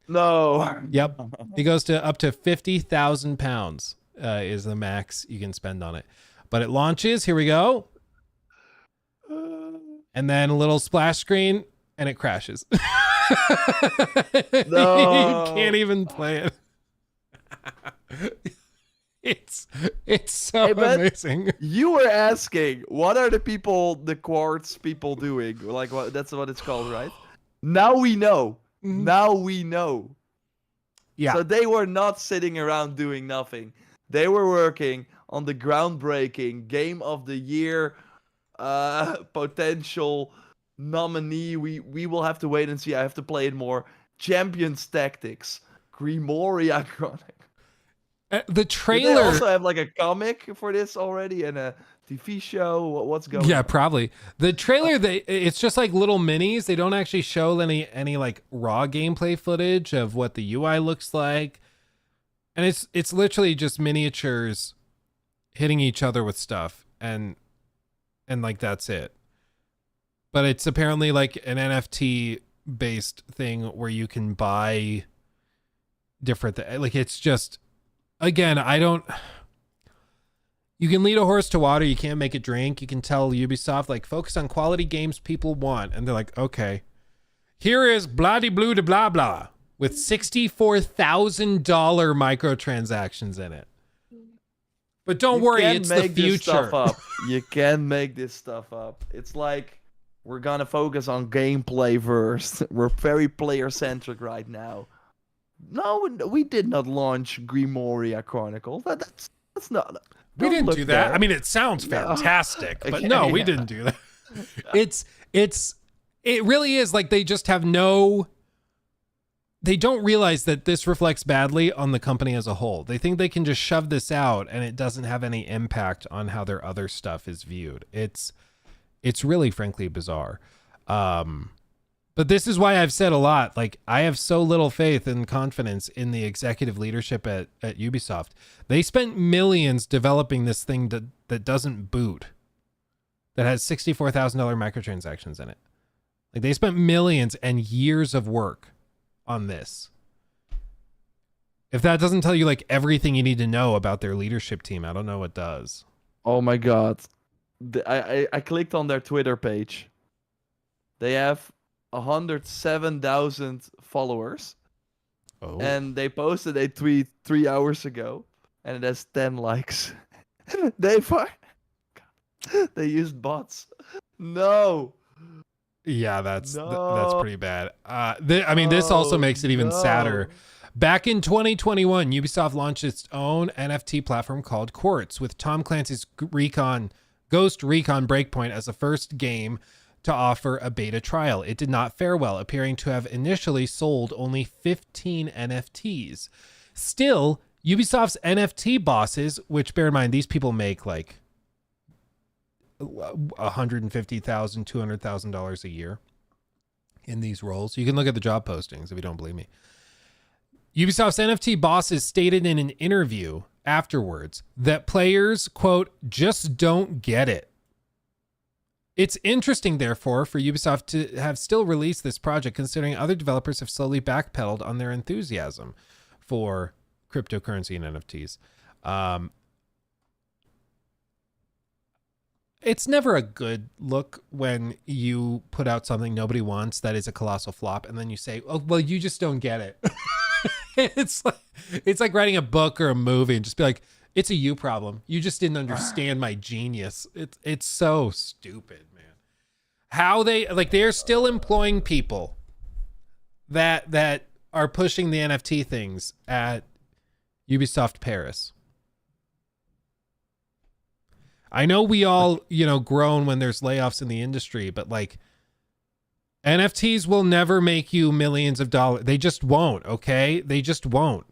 No. Yep. It goes to up to 50,000 pounds is the max you can spend on it. But it launches. Here we go. And then a little splash screen and it crashes. No. You can't even play it. It's so amazing. You were asking, what are the quartz people doing? Like, that's what it's called, right? Now we know. Now we know. Yeah. So they were not sitting around doing nothing. They were working on the groundbreaking Game of the Year potential nominee. We will have to wait and see. I have to play it more. Champions Tactics. Grimoria Chronicle. The trailer. Do they also have like a comic for this already and a TV show? What's going on? Yeah, probably. The trailer, it's just like little minis. They don't actually show any like raw gameplay footage of what the UI looks like. And it's literally just miniatures hitting each other with stuff and like that's it. But it's apparently like an NFT based thing where you can buy different like it's just, again, you can lead a horse to water. You can't make it drink. You can tell Ubisoft, like, focus on quality games people want. And they're like, okay, here is blah-de-blue de blah blah with $64,000 microtransactions in it. But don't worry, it's the future. You can make this stuff up. It's like, we're going to focus on gameplay first. We're very player-centric right now. No, we did not launch Grimoria Chronicle. That's not... We didn't do that. I mean, it sounds fantastic, but no, we didn't do that. It really is like they just have they don't realize that this reflects badly on the company as a whole. They think they can just shove this out and it doesn't have any impact on how their other stuff is viewed. It's really, frankly, bizarre. But this is why I've said a lot, like, I have so little faith and confidence in the executive leadership at Ubisoft. They spent millions developing this thing that doesn't boot, that has $64,000 microtransactions in it. Like, they spent millions and years of work on this. If that doesn't tell you, like, everything you need to know about their leadership team, I don't know what does. Oh my god. I clicked on their Twitter page. They have 107,000 followers. Oh. And they posted a tweet 3 hours ago, and it has 10 likes. They used bots. No. Yeah, that's pretty bad. This also makes it even sadder. Back in 2021, Ubisoft launched its own NFT platform called Quartz with Tom Clancy's Ghost Recon Breakpoint as the first game to offer a beta trial. It did not fare well, appearing to have initially sold only 15 NFTs. Still, Ubisoft's NFT bosses, which bear in mind, these people make like $150,000, $200,000 a year in these roles. You can look at the job postings if you don't believe me. Ubisoft's NFT bosses stated in an interview afterwards that players, quote, just don't get it. It's interesting, therefore, for Ubisoft to have still released this project, considering other developers have slowly backpedaled on their enthusiasm for cryptocurrency and NFTs. It's never a good look when you put out something nobody wants that is a colossal flop, and then you say, "Oh, well, you just don't get it." It's like writing a book or a movie and just be like, it's a you problem. You just didn't understand my genius. It's so stupid, man. How they're still employing people that are pushing the NFT things at Ubisoft Paris. I know we all, groan when there's layoffs in the industry, but like NFTs will never make you millions of dollars. They just won't, okay? They just won't.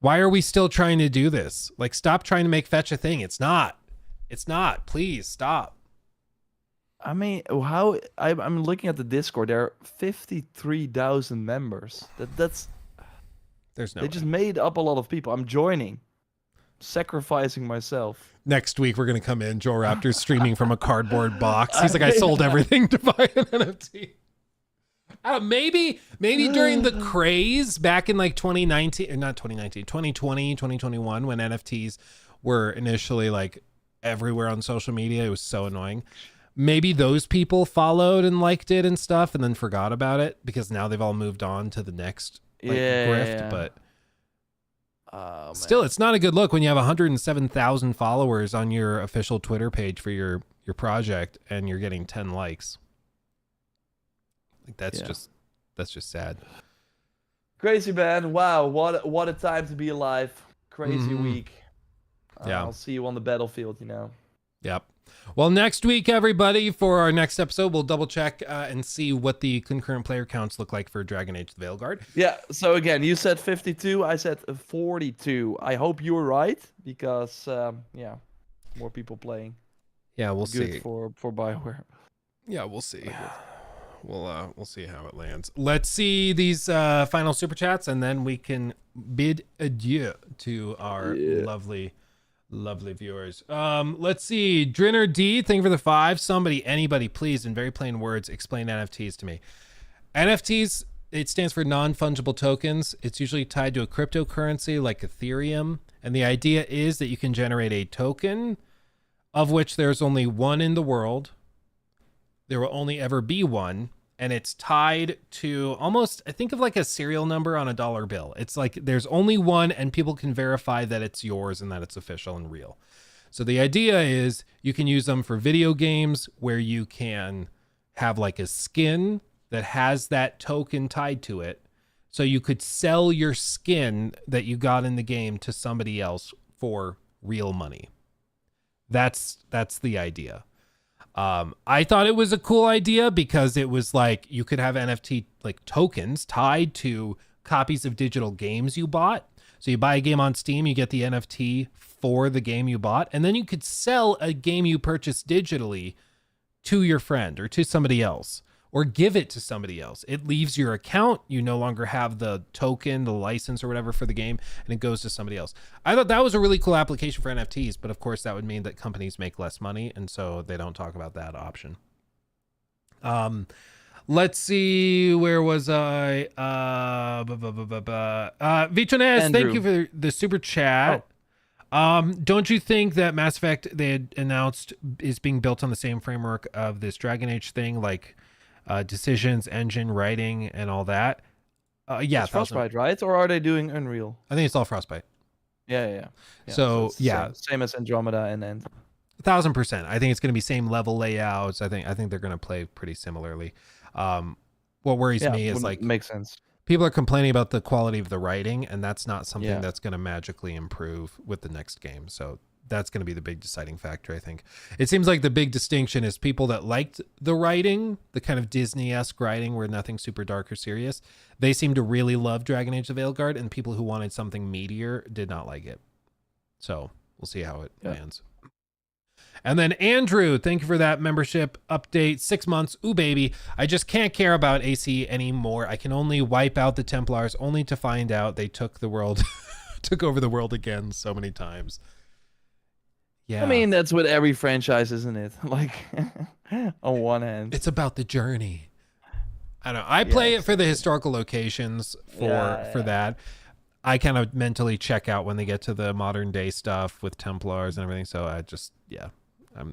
Why are we still trying to do this? Like, stop trying to make fetch a thing. It's not. Please stop. I mean, how I'm looking at the Discord. There are 53,000 members. That's There's no they way. just made up a lot of people. I'm joining, sacrificing myself. Next week we're gonna come in. Joel Raptor's streaming from a cardboard box. He's like, I sold everything to buy an NFT. Maybe during the craze back in like 2019, or not 2019, 2020, 2021, when NFTs were initially like everywhere on social media. It was so annoying. Maybe those people followed and liked it and stuff and then forgot about it because now they've all moved on to the next grift. But still, it's not a good look when you have 107,000 followers on your official Twitter page for your project and you're getting 10 likes. Like that's just sad. Crazy, man. Wow, what a time to be alive. Crazy week. Yeah. I'll see you on the battlefield, you know. Yep. Well, next week, everybody, for our next episode, we'll double check and see what the concurrent player counts look like for Dragon Age the Veilguard. Yeah, so again, you said 52, I said 42. I hope you were right, because, more people playing. Yeah, we'll Good see. for BioWare. Yeah, we'll see. We'll see how it lands. Let's see these final super chats, and then we can bid adieu to our lovely viewers. Let's see. Drinner D, thank you for the 5. Anybody, please, in very plain words, explain NFTs to me. NFTs, it stands for non-fungible tokens. It's usually tied to a cryptocurrency like Ethereum, and the idea is that you can generate a token of which there's only one in the world. There will only ever be one, and it's tied to almost, I think of like a serial number on a dollar bill. It's like there's only one, and people can verify that it's yours and that it's official and real. So the idea is you can use them for video games where you can have like a skin that has that token tied to it. So you could sell your skin that you got in the game to somebody else for real money. That's the idea. I thought it was a cool idea because it was like you could have NFT like tokens tied to copies of digital games you bought. So you buy a game on Steam, you get the NFT for the game you bought, and then you could sell a game you purchased digitally to your friend or to somebody else, or give it to somebody else. It leaves your account. You no longer have the token, the license or whatever for the game, and it goes to somebody else. I thought that was a really cool application for NFTs, but of course that would mean that companies make less money, and so they don't talk about that option. Let's see, where was I? Vitrones, thank you for the super chat. Don't you think that Mass Effect they had announced is being built on the same framework of this Dragon Age thing, like decisions, engine, writing, and all that? Yeah, it's Frostbite, right? Or are they doing Unreal? I think it's all Frostbite. Yeah. So yeah, same as Andromeda and 1,000%. I think it's going to be same level layouts. I think they're going to play pretty similarly. What worries me is like makes sense. People are complaining about the quality of the writing, and that's not something that's going to magically improve with the next game. So that's going to be the big deciding factor, I think. It seems like the big distinction is people that liked the writing, the kind of Disney-esque writing where nothing super dark or serious. They seem to really love Dragon Age the Veilguard, and people who wanted something meatier did not like it. So we'll see how it lands. And then Andrew, thank you for that membership update. 6 months. Ooh, baby. I just can't care about AC anymore. I can only wipe out the Templars only to find out they took the world, took over the world again so many times. Yeah. I mean, that's with every franchise, isn't it? Like, on one hand. It's about the journey. I don't know. I play it for the historical locations for that. I kind of mentally check out when they get to the modern day stuff with Templars and everything. So I just,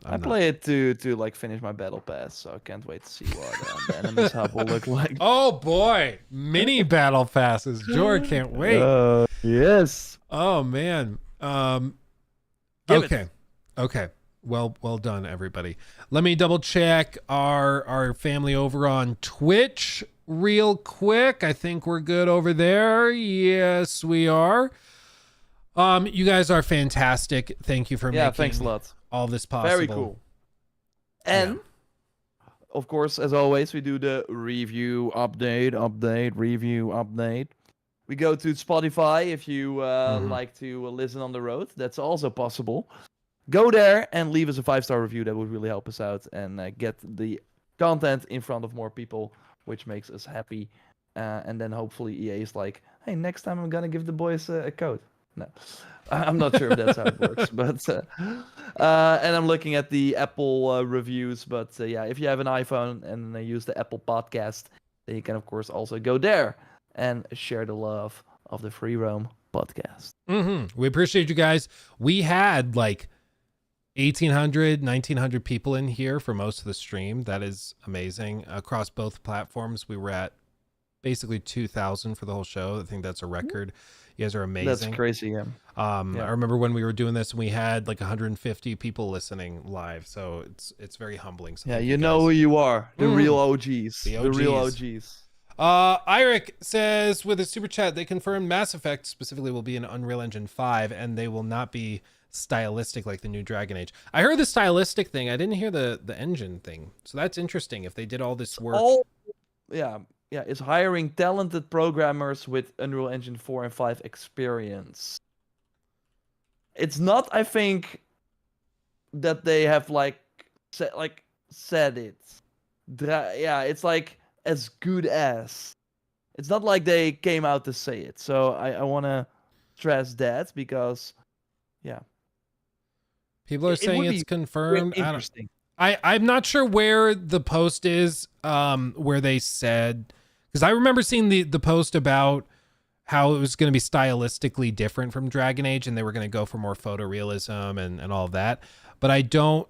I play it to like finish my battle pass, so I can't wait to see what the enemies hub will look like. Oh boy, mini battle passes. George can't wait. Yes. Oh man. Okay. Well done, everybody. Let me double check our family over on Twitch real quick. I think we're good over there. Yes, we are. You guys are fantastic. Thank you for making thanks a lot. All this possible. Very cool. And of course, as always, we do the review update. We go to Spotify if you like to listen on the road. That's also possible. Go there and leave us a 5-star review. That would really help us out and get the content in front of more people, which makes us happy. And then hopefully EA is like, hey, next time I'm gonna give the boys a code. No, I'm not sure if that's how it works, but and I'm looking at the Apple reviews. But yeah, if you have an iPhone and use the Apple Podcast, then you can of course also go there and share the love of the Free Roam podcast. We appreciate you guys. We had like 1,800, 1,900 people in here for most of the stream. That is amazing. Across both platforms, we were at basically 2,000 for the whole show. I think that's a record. You guys are amazing. That's crazy, yeah. I remember when we were doing this, we had like 150 people listening live. So it's very humbling. So yeah, you know who you are. The real OGs. The real OGs. Eirik says with a super chat, they confirmed Mass Effect specifically will be in Unreal Engine 5 and they will not be stylistic like the new Dragon Age. I heard the stylistic thing. I didn't hear the engine thing. So that's interesting if they did all this work. Yeah, it's hiring talented programmers with Unreal Engine 4 and 5 experience. It's not, I think, that they have said it. It's like as good as. It's not like they came out to say it. So I want to stress that because, yeah. People are saying it's confirmed. Interesting. I'm not sure where the post is, where they said, because I remember seeing the post about how it was going to be stylistically different from Dragon Age and they were going to go for more photorealism and all of that. But I don't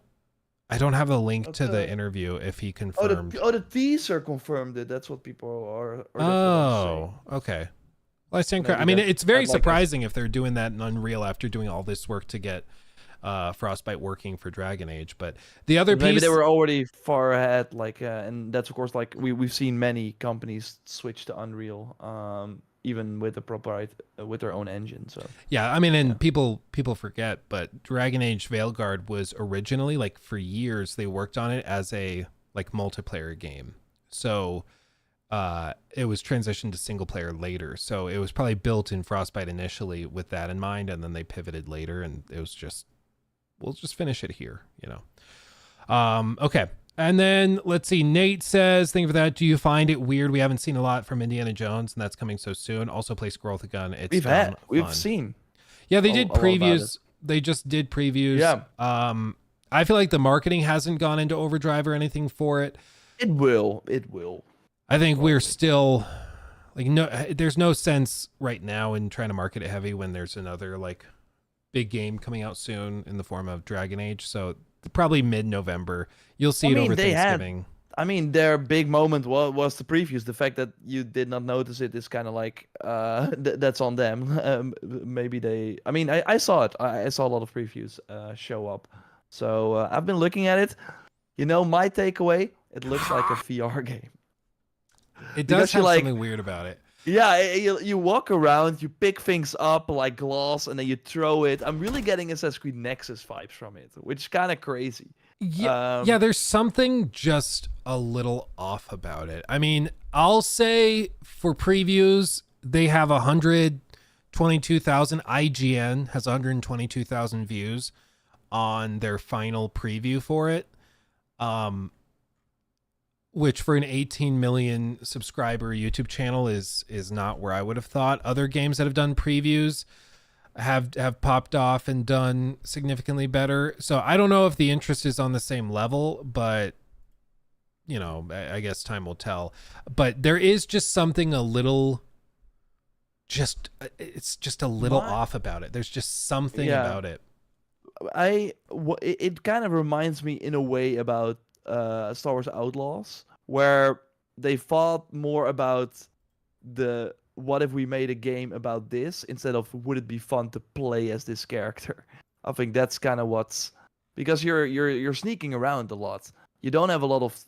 have a link to the interview if he confirmed. The teaser confirmed it. That's what people are. Okay. Well, I stand corrected. I mean, it's very surprising if they're doing that in Unreal after doing all this work to get Frostbite working for Dragon Age. But the other piece, maybe they were already far ahead. And that's of course we've seen many companies switch to Unreal. Even with with their own engine. So yeah, I mean, and people forget, but Dragon Age Veilguard was originally for years they worked on it as a multiplayer game. So it was transitioned to single player later. So it was probably built in Frostbite initially with that in mind, and then they pivoted later, and it was just we'll just finish it here, Okay. And then let's see. Nate says, "Thank you for that. Do you find it weird we haven't seen a lot from Indiana Jones, and that's coming so soon? Also, play Squirrel with a Gun. We've seen. Yeah, they did previews. They just did previews. Yeah. I feel like the marketing hasn't gone into overdrive or anything for it. It will. I think we're still there's no sense right now in trying to market it heavy when there's another big game coming out soon in the form of Dragon Age. So probably mid-November. You'll see it over Thanksgiving. Their big moment was the previews. The fact that you did not notice it is kind of that's on them. Maybe they. I saw it. I saw a lot of previews show up. So I've been looking at it. My takeaway: it looks like a VR game. It does have something weird about it. Yeah, you walk around, you pick things up like glass, and then you throw it. I'm really getting Assassin's Creed Nexus vibes from it, which is kind of crazy. Yeah, there's something just a little off about it. I mean, I'll say for previews, they have 122,000. IGN has 122,000 views on their final preview for it. Which for an 18 million subscriber YouTube channel is not where I would have thought. Other games that have done previews have popped off and done significantly better. So I don't know if the interest is on the same level, but I guess time will tell. But there is just something it's just a little off about it. There's just something about it. It kind of reminds me in a way about Star Wars Outlaws, where they thought more about what if we made a game about this instead of would it be fun to play as this character. I think that's kind of because you're sneaking around a lot. You don't have a lot of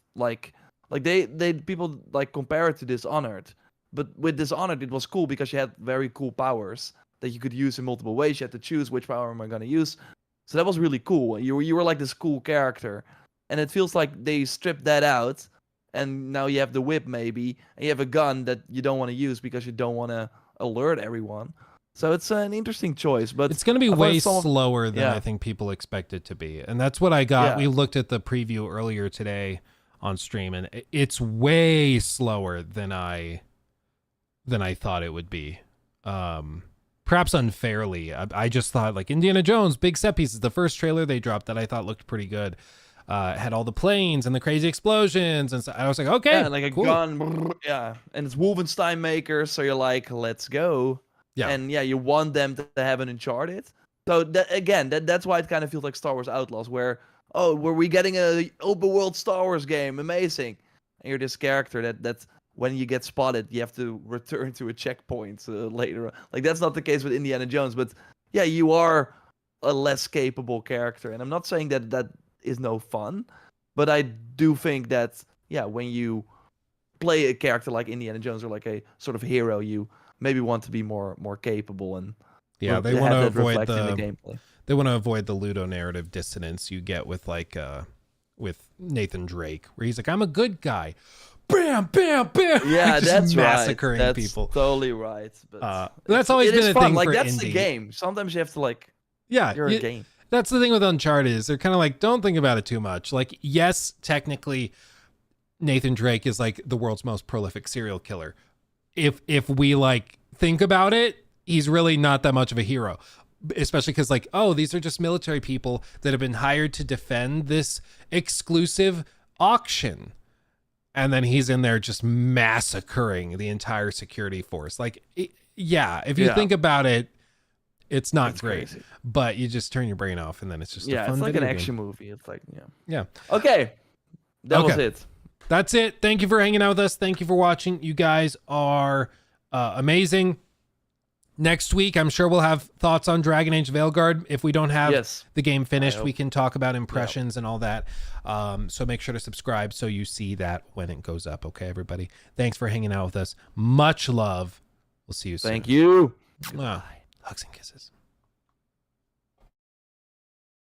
they people compare it to Dishonored, but with Dishonored it was cool because you had very cool powers that you could use in multiple ways. You had to choose which power am I going to use. So that was really cool. You were like this cool character. And it feels like they stripped that out, and now you have the whip maybe, and you have a gun that you don't want to use because you don't want to alert everyone. So it's an interesting choice, but it's going to be I've way heard some- slower than Yeah. I think people expect it to be. And that's what I got. Yeah. We looked at the preview earlier today on stream, and it's way slower than I thought it would be. Perhaps unfairly. I just thought like Indiana Jones, big set pieces. The first trailer they dropped that I thought looked pretty good. Had all the planes and the crazy explosions, and so I was like, okay, Yeah, and like a cool. gun. Yeah, and it's Wolfenstein makers, so you're like, let's go. Yeah. And yeah, you want them to have an Uncharted. So that's why it kind of feels like Star Wars Outlaws, where were we getting a open world Star Wars game? Amazing. And you're this character that's when you get spotted, you have to return to a checkpoint later on. Like that's not the case with Indiana Jones, but yeah, you are a less capable character, and I'm not saying that is no fun, but I do think that when you play a character like Indiana Jones or like a sort of hero, you maybe want to be more capable and Yeah, they have want to that avoid reflect in the gameplay. they want to avoid the ludonarrative dissonance you get with like with Nathan Drake, where he's like, I'm a good guy. Bam, bam, bam. Yeah, Like, just that's massacring right. That's people. totally right. But That's always it been is a fun. thing Like for that's the indie. game. Sometimes you have to like Yeah, you're a game. that's the thing with Uncharted is they're kind of like, don't think about it too much. Like, yes, technically, Nathan Drake is like the world's most prolific serial killer. If we like think about it, he's really not that much of a hero. Especially because like, oh, these are just military people that have been hired to defend this exclusive auction. And then he's in there just massacring the entire security force. Like, if you think about it, it's not great. Crazy. But you just turn your brain off, and then it's just a fun it's like an video action game. movie. It's like Yeah. Okay, that was it. That's it. Thank you for hanging out with us. Thank you for watching. You guys are amazing. Next week, I'm sure we'll have thoughts on Dragon Age Veilguard. If we don't have the game finished, we can talk about impressions and all that. So make sure to subscribe so you see that when it goes up. Okay, everybody. Thanks for hanging out with us. Much love. We'll see you soon. Thank you. Hugs and kisses.